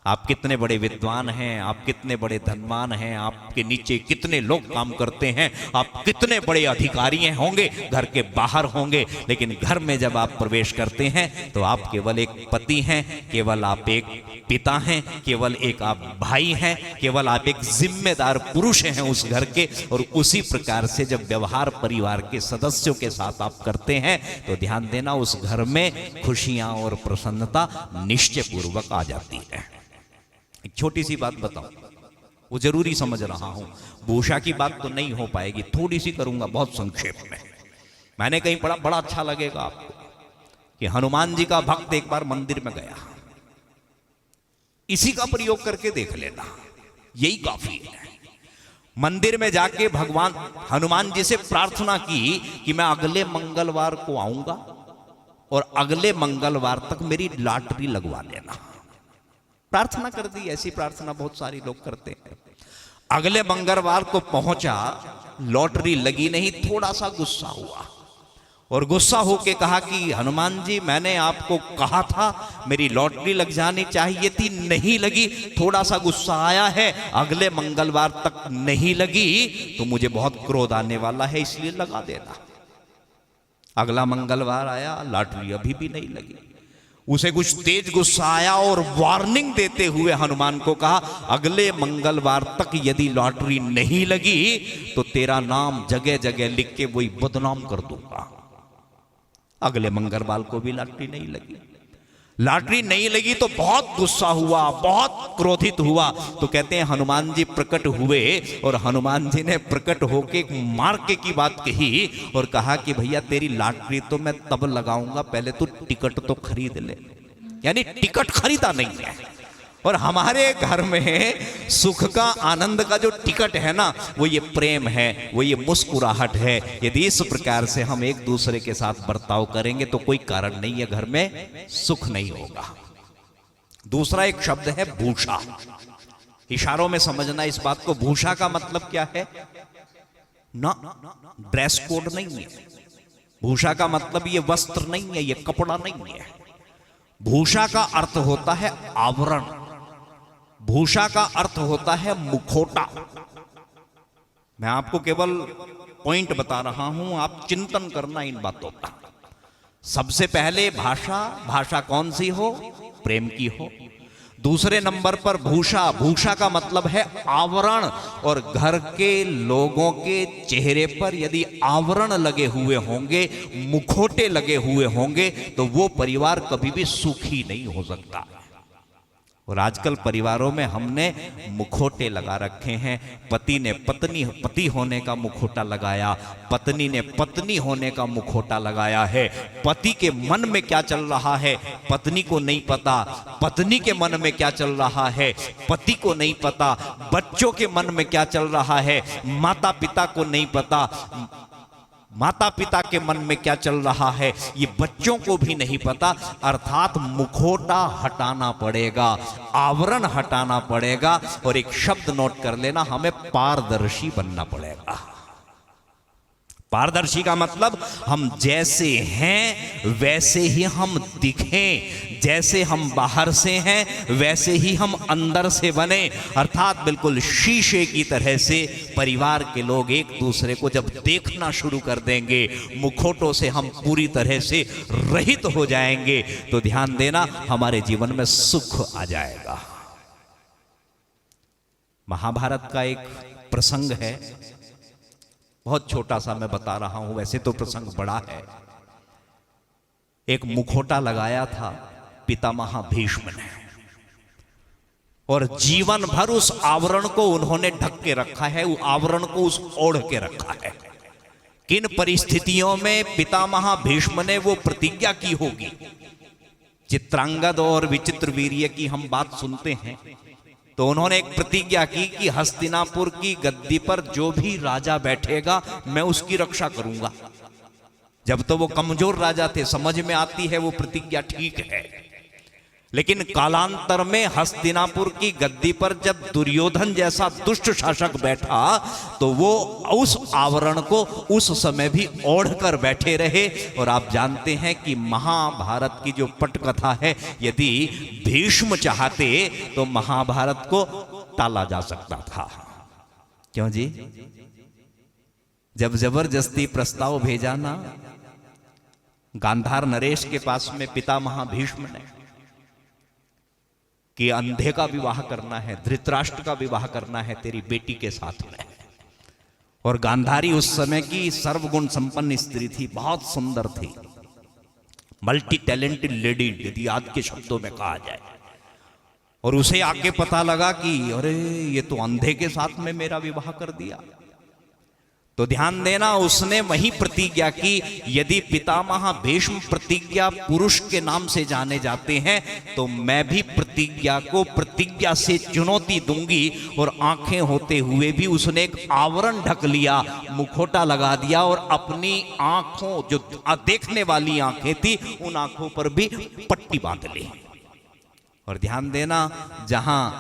आप कितने बड़े विद्वान हैं, आप कितने बड़े धनवान हैं, आपके नीचे कितने लोग काम करते हैं, आप कितने बड़े अधिकारी होंगे, घर के बाहर होंगे, लेकिन घर में जब आप प्रवेश करते हैं तो आप केवल एक पति हैं, केवल आप एक पिता हैं, केवल एक आप भाई हैं, केवल आप एक जिम्मेदार पुरुष हैं उस घर के। और उसी प्रकार से जब व्यवहार परिवार के सदस्यों के साथ आप करते हैं तो ध्यान देना, उस घर में खुशियां और प्रसन्नता निश्चय पूर्वक आ जाती है। एक छोटी सी बात बताऊं, वो जरूरी समझ रहा हूं, भूषा की बात तो नहीं हो पाएगी, थोड़ी सी करूंगा बहुत संक्षेप में। मैंने कहीं पढ़ा, बड़ा अच्छा लगेगा आपको, कि हनुमान जी का भक्त एक बार मंदिर में गया। इसी का प्रयोग करके देख लेना, यही काफी है। मंदिर में जाके भगवान हनुमान जी से प्रार्थना की कि मैं अगले मंगलवार को आऊंगा और अगले मंगलवार तक मेरी लॉटरी लगवा देना। प्रार्थना कर दी, ऐसी प्रार्थना बहुत सारी लोग करते हैं। अगले मंगलवार को पहुंचा, लॉटरी लगी नहीं, थोड़ा सा गुस्सा हुआ और गुस्सा होके कहा कि हनुमान जी मैंने आपको कहा था मेरी लॉटरी लग जानी चाहिए थी, नहीं लगी, थोड़ा सा गुस्सा आया है, अगले मंगलवार तक नहीं लगी तो मुझे बहुत क्रोध आने वाला है, इसलिए लगा देना। अगला मंगलवार आया, लॉटरी अभी भी नहीं लगी। उसे कुछ तेज गुस्सा आया और वार्निंग देते हुए हनुमान को कहा, अगले मंगलवार तक यदि लॉटरी नहीं लगी तो तेरा नाम जगह जगह लिख के वही बदनाम कर दूंगा। अगले मंगलवार को भी लॉटरी नहीं लगी। लॉटरी नहीं लगी तो बहुत गुस्सा हुआ, बहुत क्रोधित हुआ। तो कहते हैं हनुमान जी प्रकट हुए और हनुमान जी ने प्रकट होके मार्के की बात कही और कहा कि भैया तेरी लॉटरी तो मैं तब लगाऊंगा, पहले तू टिकट तो खरीद ले। यानी टिकट खरीदा नहीं है। और हमारे घर में सुख का, आनंद का जो टिकट है ना, वो ये प्रेम है, वो ये मुस्कुराहट है। यदि इस प्रकार से हम एक दूसरे के साथ बर्ताव करेंगे तो कोई कारण नहीं है घर में सुख नहीं होगा। दूसरा एक शब्द है भूषा। इशारों में समझना इस बात को। भूषा का मतलब क्या है ना? ड्रेस कोड नहीं है। भूषा का मतलब ये वस्त्र नहीं है, ये कपड़ा नहीं है। भूषा का अर्थ होता है आवरण। भूषा का अर्थ होता है मुखौटा। मैं आपको केवल पॉइंट बता रहा हूं, आप चिंतन करना इन बातों का। सबसे पहले भाषा, भाषा कौन सी हो? प्रेम की हो। दूसरे नंबर पर भूषा। भूषा का मतलब है आवरण। और घर के लोगों के चेहरे पर यदि आवरण लगे हुए होंगे, मुखौटे लगे हुए होंगे, तो वो परिवार कभी भी सुखी नहीं हो सकता। और आजकल परिवारों में हमने मुखौटे लगा रखे हैं। पति ने पति होने का मुखौटा लगाया, पत्नी ने पत्नी होने का मुखौटा लगाया है। पति के मन में क्या चल रहा है पत्नी को नहीं पता, पत्नी के मन में क्या चल रहा है पति को नहीं पता, बच्चों के मन में क्या चल रहा है माता पिता को नहीं पता, माता पिता के मन में क्या चल रहा है ये बच्चों को भी नहीं पता। अर्थात मुखौटा हटाना पड़ेगा, आवरण हटाना पड़ेगा। और एक शब्द नोट कर लेना, हमें पारदर्शी बनना पड़ेगा। पारदर्शी का मतलब हम जैसे हैं वैसे ही हम दिखें, जैसे हम बाहर से हैं वैसे ही हम अंदर से बने, अर्थात बिल्कुल शीशे की तरह से परिवार के लोग एक दूसरे को जब देखना शुरू कर देंगे, मुखौटों से हम पूरी तरह से रहित हो जाएंगे, तो ध्यान देना हमारे जीवन में सुख आ जाएगा। महाभारत का एक प्रसंग है, बहुत छोटा सा मैं बता रहा हूं, वैसे तो प्रसंग बड़ा है। एक मुखौटा लगाया था पितामह भीष्म ने, और जीवन भर उस आवरण को उन्होंने ढक के रखा है, वो आवरण को उस ओढ़ के रखा है। किन परिस्थितियों में पितामह भीष्म ने वो प्रतिज्ञा की होगी। चित्रांगद और विचित्र वीर्य की हम बात सुनते हैं, तो उन्होंने एक प्रतिज्ञा की कि हस्तिनापुर की गद्दी पर जो भी राजा बैठेगा मैं उसकी रक्षा करूंगा। जब तो वो कमजोर राजा थे, समझ में आती है वो प्रतिज्ञा ठीक है, लेकिन कालांतर में हस्तिनापुर की गद्दी पर जब दुर्योधन जैसा दुष्ट शासक बैठा, तो वो उस आवरण को उस समय भी ओढ़कर बैठे रहे। और आप जानते हैं कि महाभारत की जो पटकथा है, यदि भीष्म चाहते तो महाभारत को टाला जा सकता था। क्यों जी? जब जबरदस्ती प्रस्ताव भेजा ना गांधार नरेश के पास में पितामह भीष्म ने कि अंधे का विवाह करना है, धृतराष्ट्र का विवाह करना है तेरी बेटी के साथ में, और गांधारी उस समय की सर्वगुण संपन्न स्त्री थी, बहुत सुंदर थी, मल्टी टैलेंटेड लेडी यदि आज के शब्दों में कहा जाए। और उसे आके पता लगा कि अरे ये तो अंधे के साथ में मेरा विवाह कर दिया। तो ध्यान देना, उसने वही प्रतिज्ञा की, यदि पितामह भीष्म प्रतिज्ञा पुरुष के नाम से जाने जाते हैं, तो मैं भी प्रतिज्ञा को प्रतिज्ञा से चुनौती दूंगी। और आंखें होते हुए भी उसने एक आवरण ढक लिया, मुखौटा लगा दिया, और अपनी आंखों, जो देखने वाली आंखें थी, उन आंखों पर भी पट्टी बांध ली। और ध्यान देना, जहां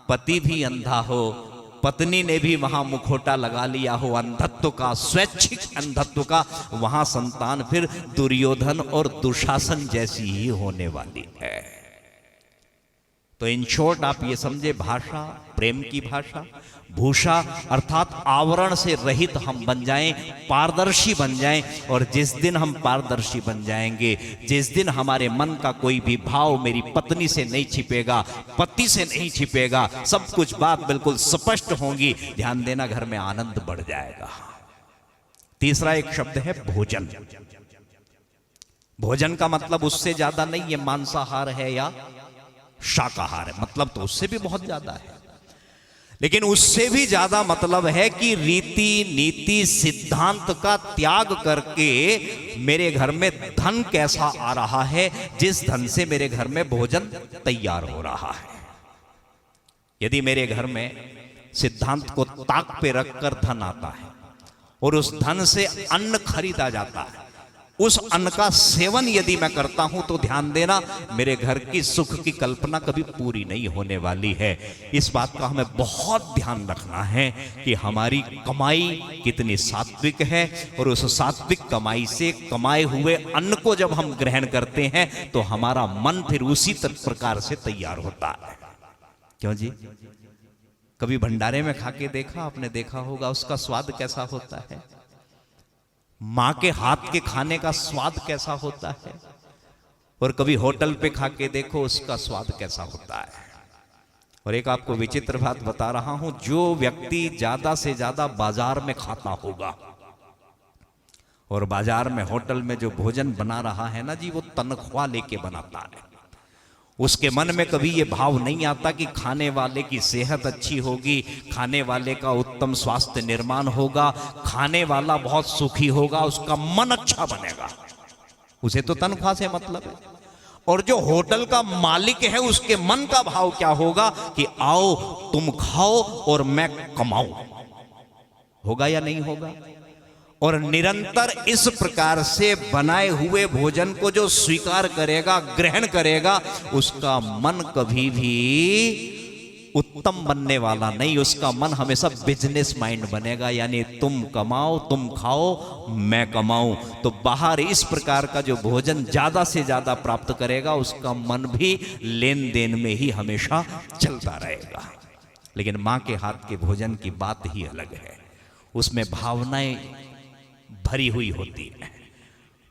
पति भी अंधा हो, पत्नी ने भी वहां मुखौटा लगा लिया हो अंधत्व का, स्वैच्छिक अंधत्व का, वहां संतान फिर दुर्योधन और दुशासन जैसी ही होने वाली है। तो इन शॉर्ट आप ये समझे, भाषा प्रेम की भाषा, भूषा अर्थात आवरण से रहित हम बन जाएं, पारदर्शी बन जाएं। और जिस दिन हम पारदर्शी बन जाएंगे, जिस दिन हमारे मन का कोई भी भाव मेरी पत्नी से नहीं छिपेगा, पति से नहीं छिपेगा, सब कुछ बात बिल्कुल स्पष्ट होंगी, ध्यान देना घर में आनंद बढ़ जाएगा। तीसरा एक शब्द है भोजन। भोजन का मतलब उससे ज्यादा नहीं है मांसाहार है या शाकाहार है, मतलब तो उससे भी बहुत ज्यादा है, लेकिन उससे भी ज्यादा मतलब है कि रीति नीति सिद्धांत का त्याग करके मेरे घर में धन कैसा आ रहा है, जिस धन से मेरे घर में भोजन तैयार हो रहा है। यदि मेरे घर में सिद्धांत को ताक पे रखकर धन आता है और उस धन से अन्न खरीदा जाता है, उस अन्न का सेवन यदि मैं करता हूं, तो ध्यान देना मेरे घर की सुख की कल्पना कभी पूरी नहीं होने वाली है। इस बात का हमें बहुत ध्यान रखना है कि हमारी कमाई कितनी सात्विक है, और उस सात्विक कमाई से कमाए हुए अन्न को जब हम ग्रहण करते हैं, तो हमारा मन फिर उसी प्रकार से तैयार होता है। क्यों जी? कभी भंडारे में खा के देखा आपने? देखा होगा उसका स्वाद कैसा होता है, मां के हाथ के खाने का स्वाद कैसा होता है, और कभी होटल पे खा के देखो उसका स्वाद कैसा होता है। और एक आपको विचित्र बात बता रहा हूं, जो व्यक्ति ज्यादा से ज्यादा बाजार में खाता होगा, और बाजार में होटल में जो भोजन बना रहा है ना जी, वो तनख्वाह लेके बनाता है। उसके मन में कभी ये भाव नहीं आता कि खाने वाले की सेहत अच्छी होगी, खाने वाले का उत्तम स्वास्थ्य निर्माण होगा, खाने वाला बहुत सुखी होगा, उसका मन अच्छा बनेगा। उसे तो तनख्वाह से मतलब है। और जो होटल का मालिक है, उसके मन का भाव क्या होगा कि आओ तुम खाओ और मैं कमाऊं। होगा या नहीं होगा? और निरंतर इस प्रकार से बनाए हुए भोजन को जो स्वीकार करेगा, ग्रहण करेगा, उसका मन कभी भी उत्तम बनने वाला नहीं, उसका मन हमेशा बिजनेस माइंड बनेगा, यानी तुम कमाओ, तुम खाओ, मैं कमाऊं। तो बाहर इस प्रकार का जो भोजन ज्यादा से ज्यादा प्राप्त करेगा, उसका मन भी लेन देन में ही हमेशा चलता रहेगा। लेकिन मां के हाथ के भोजन की बात ही अलग है, उसमें भावनाएं भरी हुई होती है।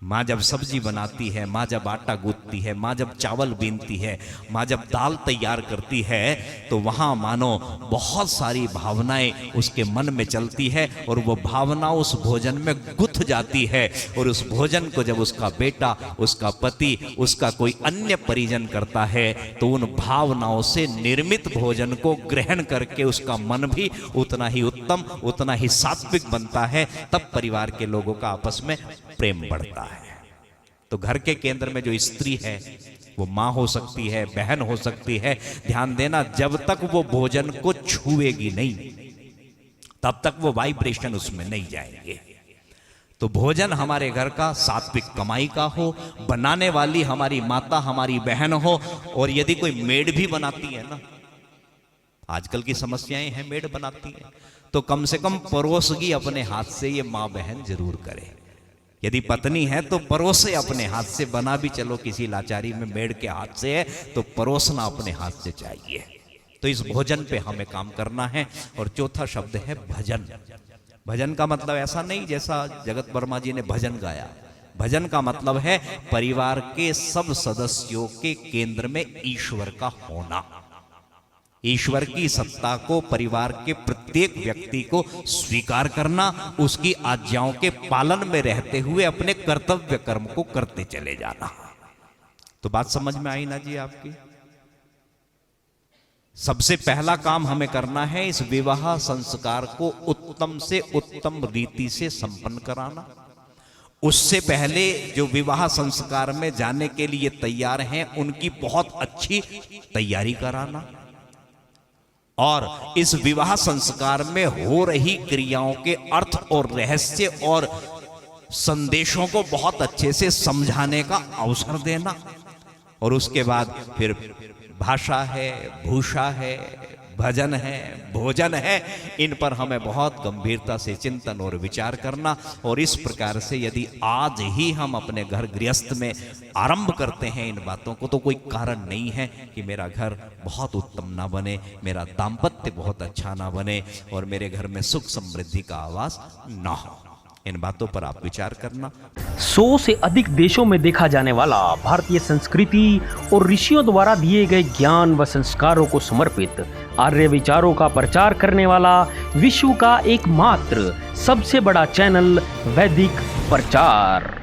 माँ जब सब्जी बनाती है, माँ जब आटा गूंथती है, माँ जब चावल बीनती है, माँ जब दाल तैयार करती है, तो वहाँ मानो बहुत सारी भावनाएं उसके मन में चलती है और वो भावना उस भोजन में गुथ जाती है। और उस भोजन को जब उसका बेटा, उसका पति, उसका कोई अन्य परिजन करता है, तो उन भावनाओं से निर्मित भोजन को ग्रहण करके उसका मन भी उतना ही उत्तम, उतना ही सात्विक बनता है। तब परिवार के लोगों का आपस में प्रेम बढ़ता है। तो घर के केंद्र में जो स्त्री है वो मां हो सकती है, बहन हो सकती है। ध्यान देना, जब तक वो भोजन को छुएगी नहीं, तब तक वो वाइब्रेशन उसमें नहीं जाएंगे। तो भोजन हमारे घर का सात्विक कमाई का हो, बनाने वाली हमारी माता, हमारी बहन हो। और यदि कोई मेड भी बनाती है ना, आजकल की समस्याएं हैं, मेड बनाती है, तो कम से कम परोसगी अपने हाथ से, ये मां बहन जरूर करे। यदि पत्नी है तो परोसे अपने हाथ से, बना भी चलो किसी लाचारी में मेड के हाथ से है, तो परोसना अपने हाथ से चाहिए। तो इस भोजन पे हमें काम करना है। और चौथा शब्द है भजन। भजन का मतलब ऐसा नहीं जैसा जगत वर्मा जी ने भजन गाया। भजन का मतलब है परिवार के सब सदस्यों के केंद्र में ईश्वर का होना, ईश्वर की सत्ता को परिवार के प्रत्येक व्यक्ति को स्वीकार करना, उसकी आज्ञाओं के पालन में रहते हुए अपने कर्तव्य कर्म को करते चले जाना। तो बात समझ में आई ना जी आपकी? सबसे पहला काम हमें करना है इस विवाह संस्कार को उत्तम से उत्तम रीति से संपन्न कराना। उससे पहले जो विवाह संस्कार में जाने के लिए तैयार हैं, उनकी बहुत अच्छी तैयारी कराना। और इस विवाह संस्कार में हो रही क्रियाओं के अर्थ और रहस्य और संदेशों को बहुत अच्छे से समझाने का अवसर देना। और उसके बाद फिर भाषा है, भूषा है, भजन है, भोजन है, इन पर हमें बहुत गंभीरता से चिंतन और विचार करना। और इस प्रकार से यदि आज ही हम अपने घर गृहस्थ में आरंभ करते हैं इन बातों को, तो कोई कारण नहीं है कि मेरा घर बहुत उत्तम ना बने, मेरा दाम्पत्य बहुत अच्छा ना बने और मेरे घर में सुख समृद्धि का आवास ना हो। इन बातों पर आप विचार करना। 100 से अधिक देशों में देखा जाने वाला भारतीय संस्कृति और ऋषियों द्वारा दिए गए ज्ञान व संस्कारों को समर्पित आर्य विचारों का प्रचार करने वाला विश्व का एकमात्र सबसे बड़ा चैनल वैदिक प्रचार।